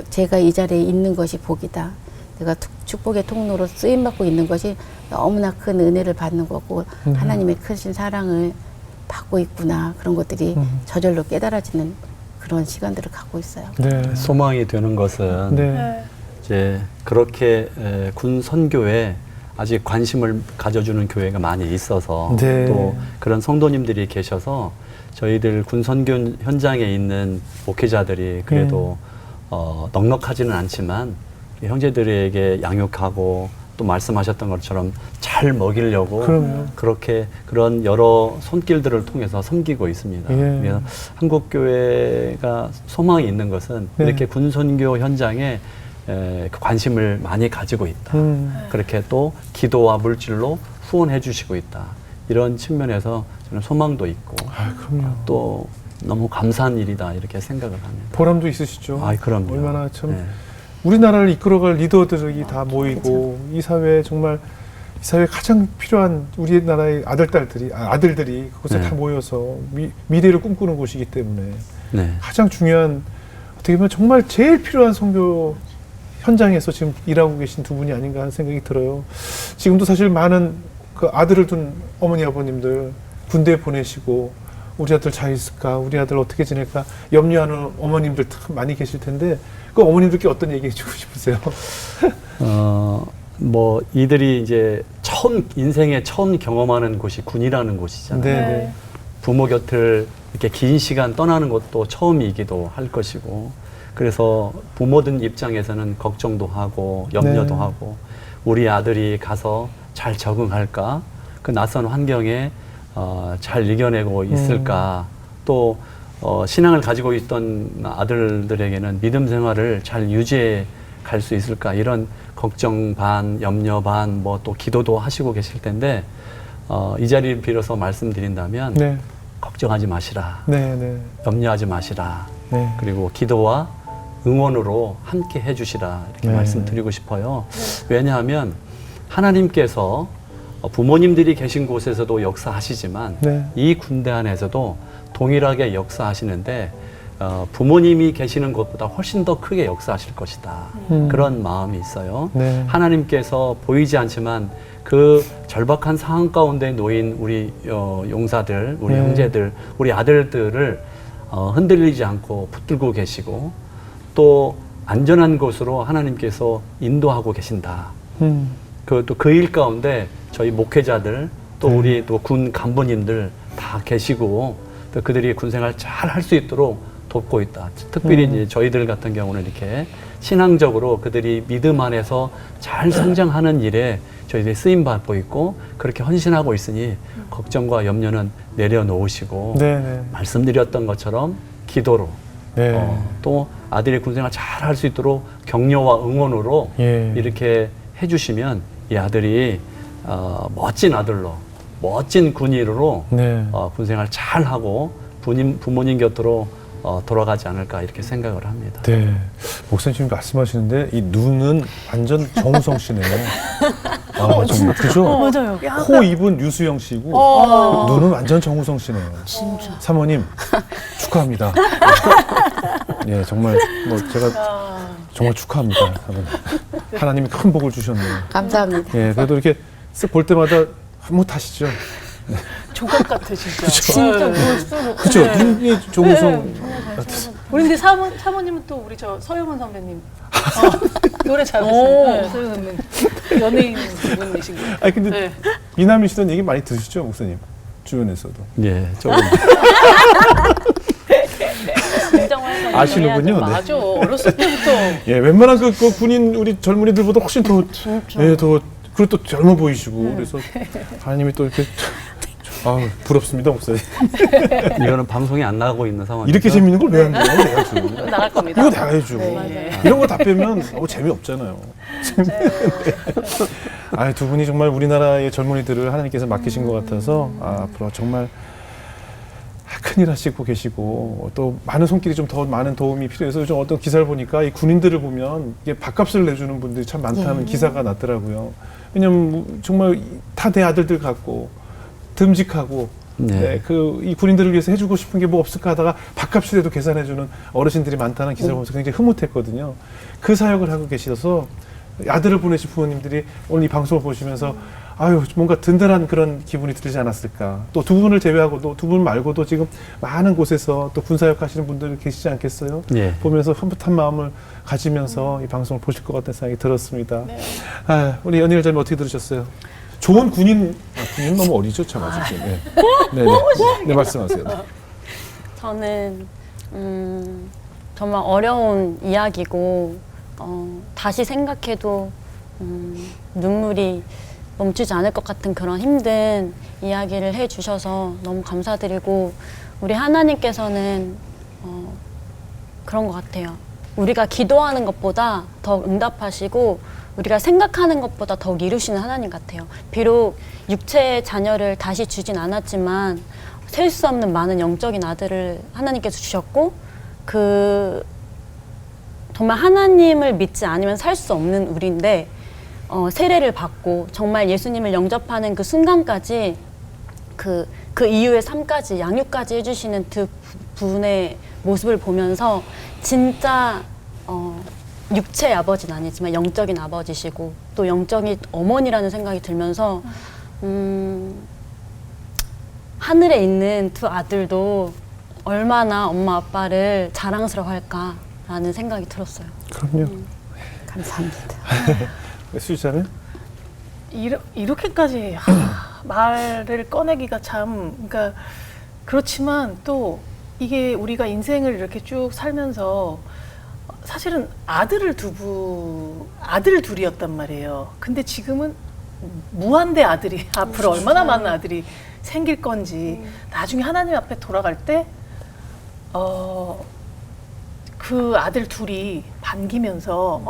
제가 이 자리에 있는 것이 복이다. 내가 축복의 통로로 쓰임받고 있는 것이 너무나 큰 은혜를 받는 거고 하나님의 크신 사랑을 받고 있구나. 그런 것들이 저절로 깨달아지는 그런 시간들을 갖고 있어요. 네. 소망이 되는 것은 네. 이제 그렇게 군 선교에 아직 관심을 가져주는 교회가 많이 있어서 네. 또 그런 성도님들이 계셔서 저희들 군 선교 현장에 있는 목회자들이 그래도 넉넉하지는 않지만 형제들에게 양육하고 또 말씀하셨던 것처럼 잘 먹이려고 그럼요. 그렇게 그런 여러 손길들을 통해서 섬기고 있습니다. 예. 그래서 한국교회가 소망이 있는 것은 네. 이렇게 군선교 현장에 관심을 많이 가지고 있다. 그렇게 또 기도와 물질로 후원해 주시고 있다. 이런 측면에서 저는 소망도 있고 아, 그럼요. 또 너무 감사한 일이다 이렇게 생각을 합니다. 보람도 있으시죠. 아, 그럼요. 얼마나 참 네. 우리나라를 이끌어갈 리더들이 다 모이고 이 사회에 정말 이 사회에 가장 필요한 우리나라의 아들들이 그곳에 네. 다 모여서 미래를 꿈꾸는 곳이기 때문에 네. 가장 중요한 어떻게 보면 정말 제일 필요한 선교 현장에서 지금 일하고 계신 두 분이 아닌가 하는 생각이 들어요. 지금도 사실 많은 그 아들을 둔 어머니 아버님들 군대에 보내시고 우리 아들 잘 있을까, 우리 아들 어떻게 지낼까 염려하는 어머님들 참 많이 계실 텐데 그 어머님들께 어떤 얘기 해주고 싶으세요? 뭐 이들이 이제 인생에 처음 경험하는 곳이 군이라는 곳이잖아요. 네. 부모 곁을 이렇게 긴 시간 떠나는 것도 처음이기도 할 것이고, 그래서 부모들 입장에서는 걱정도 하고 염려도 네. 하고 우리 아들이 가서 잘 적응할까, 그 낯선 환경에 잘 이겨내고 있을까, 또 신앙을 가지고 있던 아들들에게는 믿음 생활을 잘 유지해 갈 수 있을까, 이런 걱정 반, 염려 반, 뭐 또 기도도 하시고 계실 텐데, 이 자리를 빌어서 말씀드린다면 네, 걱정하지 마시라, 네, 네, 염려하지 마시라, 네. 그리고 기도와 응원으로 함께 해주시라 이렇게 네. 말씀드리고 싶어요. 왜냐하면 하나님께서 부모님들이 계신 곳에서도 역사하시지만 네. 이 군대 안에서도 동일하게 역사하시는데 부모님이 계시는 곳보다 훨씬 더 크게 역사하실 것이다. 그런 마음이 있어요. 네. 하나님께서 보이지 않지만 그 절박한 상황 가운데 놓인 우리 용사들, 우리 네. 형제들, 우리 아들들을 흔들리지 않고 붙들고 계시고 또 안전한 곳으로 하나님께서 인도하고 계신다. 또 그 일 가운데 저희 목회자들 또 네. 우리 또 군 간부님들 다 계시고 또 그들이 군생활 잘 할 수 있도록 돕고 있다. 특별히 이제 저희들 같은 경우는 이렇게 신앙적으로 그들이 믿음 안에서 잘 성장하는 일에 저희들이 쓰임 받고 있고 그렇게 헌신하고 있으니 걱정과 염려는 내려놓으시고 네, 네. 말씀드렸던 것처럼 기도로 네. 또 아들이 군생활 잘 할 수 있도록 격려와 응원으로 예. 이렇게 해주시면 이 아들이 멋진 아들로 멋진 군인으로 네. 군생활 잘 하고 부모님 곁으로 돌아가지 않을까 이렇게 생각을 합니다. 네. 목사님 말씀하시는데 이 눈은 완전 정우성 씨네요. 아, 정말 그죠? 맞아요. 코 입은 류수영 씨고 눈은 완전 정우성 씨네요. 진짜. 사모님 축하합니다. 예, 정말 뭐 제가 정말 축하합니다. 사모님. 하나님이 큰 복을 주셨네요. 감사합니다. 예, 그래도 이렇게 쓱 볼 때마다 흐뭇하시죠. 조각 같아 진짜. 진짜 네. 볼수록. 그죠? 눈이 정우성. 우리 근데 사모님은 또 우리 저 서영은 선배님 노래 잘 오. 부르시니까 네, 서영은 선배님 연예인 분이신 거예요. 아니 근데 네. 미남이 시던 얘기 많이 들으시죠, 목사님? 주변에서도. 예, 조금 인정을 아시는군요. 네. 맞아. 어렸을 때부터 예, 웬만한 그 군인 우리 젊은이들보다 훨씬 더, 진짜. 예, 더 그리고 또 젊어 보이시고 그래서 하나님이 또 이렇게 아 부럽습니다, 목사님. 이거는 방송에 안 나가고 있는 상황이죠. 이렇게 재밌는 걸 왜 안 해요? 내가 지금. 나갈 겁니다. 이거 다 해주고 네. 이런 거 다 빼면 너무 재미없잖아요. 아, 두 분이 정말 우리나라의 젊은이들을 하나님께서 맡기신 것 같아서 앞으로 정말 큰일 하시고 계시고 또 많은 손길이 좀 더 많은 도움이 필요해서 요즘 어떤 기사를 보니까 이 군인들을 보면 이게 밥값을 내주는 분들이 참 많다는 기사가 났더라고요. 왜냐면 정말 다 내 아들들 같고 듬직하고 네. 이 군인들을 위해서 해주고 싶은 게 뭐 없을까 하다가 밥값이라도 계산해주는 어르신들이 많다는 기사를 보면서 굉장히 흐뭇했거든요. 그 사역을 하고 계셔서 아들을 보내신 부모님들이 오늘 이 방송을 보시면서 아유 뭔가 든든한 그런 기분이 들지 않았을까. 또 두 분을 제외하고도 두 분 말고도 지금 많은 곳에서 또 군사역 하시는 분들 계시지 않겠어요? 예. 보면서 흐뭇한 마음을 가지면서 이 방송을 보실 것 같다는 생각이 들었습니다. 아, 우리 연희일 자님 어떻게 들으셨어요? 좋은 군인 너무 어리죠, 참 아직. 네. 네, 말씀하세요. 네. 저는 정말 어려운 이야기고 다시 생각해도 눈물이 멈추지 않을 것 같은 그런 힘든 이야기를 해주셔서 너무 감사드리고 우리 하나님께서는 그런 것 같아요. 우리가 기도하는 것보다 더 응답하시고 우리가 생각하는 것보다 더욱 이루시는 하나님 같아요. 비록 육체의 자녀를 다시 주진 않았지만 셀 수 없는 많은 영적인 아들을 하나님께서 주셨고 정말 하나님을 믿지 않으면 살 수 없는 우리인데 세례를 받고 정말 예수님을 영접하는 그 순간까지 그 이후의 삶까지 양육까지 해주시는 두 분의 모습을 보면서 진짜 육체의 아버지는 아니지만 영적인 아버지시고 또 영적인 어머니라는 생각이 들면서 하늘에 있는 두 아들도 얼마나 엄마 아빠를 자랑스러워할까라는 생각이 들었어요. 그럼요. 감사합니다. 수지자는? 이렇게까지 말을 꺼내기가 참, 그러니까 그렇지만 또 이게 우리가 인생을 이렇게 쭉 살면서 사실은 아들 둘이었단 말이에요. 근데 지금은 무한대 아들이 앞으로 얼마나 많은 아들이 생길 건지 나중에 하나님 앞에 돌아갈 때 그 아들 둘이 반기면서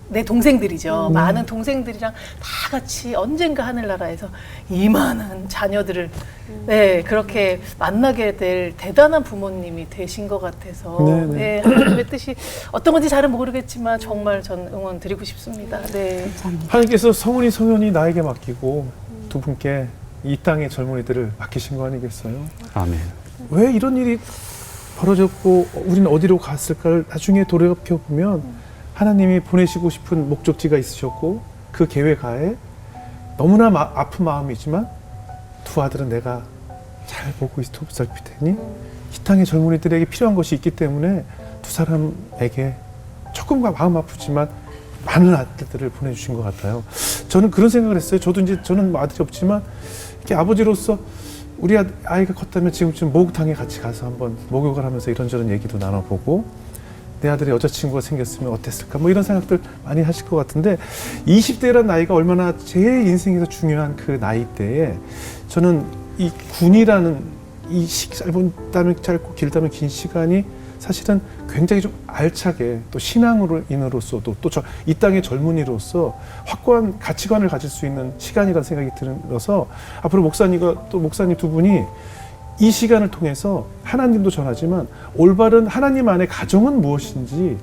내 동생들이죠. 많은 동생들이랑 다 같이 언젠가 하늘나라에서 이만한 자녀들을 네, 그렇게 만나게 될 대단한 부모님이 되신 것 같아서 네, 하나님의 뜻이 어떤 건지 잘은 모르겠지만 정말 전 응원 드리고 싶습니다. 네. 감사합니다. 하나님께서 성훈이 성현이 나에게 맡기고 두 분께 이 땅의 젊은이들을 맡기신 거 아니겠어요? 아멘. 왜 이런 일이 벌어졌고 우리는 어디로 갔을까를 나중에 돌아보면 하나님이 보내시고 싶은 목적지가 있으셨고 그 계획하에 너무나 아픈 마음이지만 두 아들은 내가 잘 보고 보살필 테니 이 땅의 젊은이들에게 필요한 것이 있기 때문에 두 사람에게 조금 마음 아프지만 많은 아들들을 보내주신 것 같아요. 저는 그런 생각을 했어요. 저는 아들이 없지만 이렇게 아버지로서 우리 아이가 컸다면 지금쯤 목욕탕에 같이 가서 한번 목욕을 하면서 이런저런 얘기도 나눠보고 내 아들의 여자친구가 생겼으면 어땠을까 뭐 이런 생각들 많이 하실 것 같은데 20대라는 나이가 얼마나 제 인생에서 중요한 그 나이 때에 저는 이 군이라는 이 짧고 길다면 긴 시간이 사실은 굉장히 좀 알차게 또 신앙인으로서도 또 이 땅의 젊은이로서 확고한 가치관을 가질 수 있는 시간이라는 생각이 들어서 앞으로 목사님과 또 목사님 두 분이 이 시간을 통해서 하나님도 전하지만 올바른 하나님 안의 가정은 무엇인지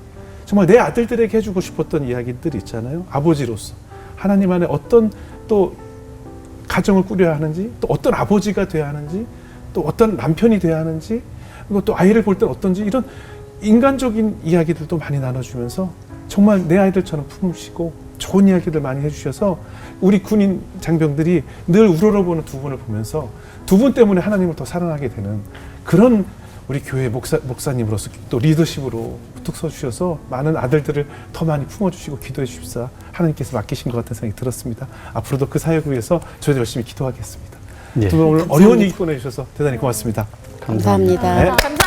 정말 내 아들들에게 해주고 싶었던 이야기들이 있잖아요. 아버지로서 하나님 안에 어떤 또 가정을 꾸려야 하는지 또 어떤 아버지가 돼야 하는지 또 어떤 남편이 돼야 하는지 그리고 또 아이를 볼 땐 어떤지 이런 인간적인 이야기들도 많이 나눠주면서 정말 내 아이들처럼 품으시고 좋은 이야기들 많이 해주셔서 우리 군인 장병들이 늘 우러러보는 두 분을 보면서 두 분 때문에 하나님을 더 사랑하게 되는 그런 우리 교회 목사님으로서 또 리더십으로 툭 서주셔서 많은 아들들을 더 많이 품어주시고 기도해 주십사 하나님께서 맡기신 것 같은 생각이 들었습니다. 앞으로도 그 사역을 위해서 저희도 열심히 기도하겠습니다. 네. 두 분 오늘 어려운 얘기 꺼내주셔서 대단히 고맙습니다. 감사합니다. 네. 감사합니다.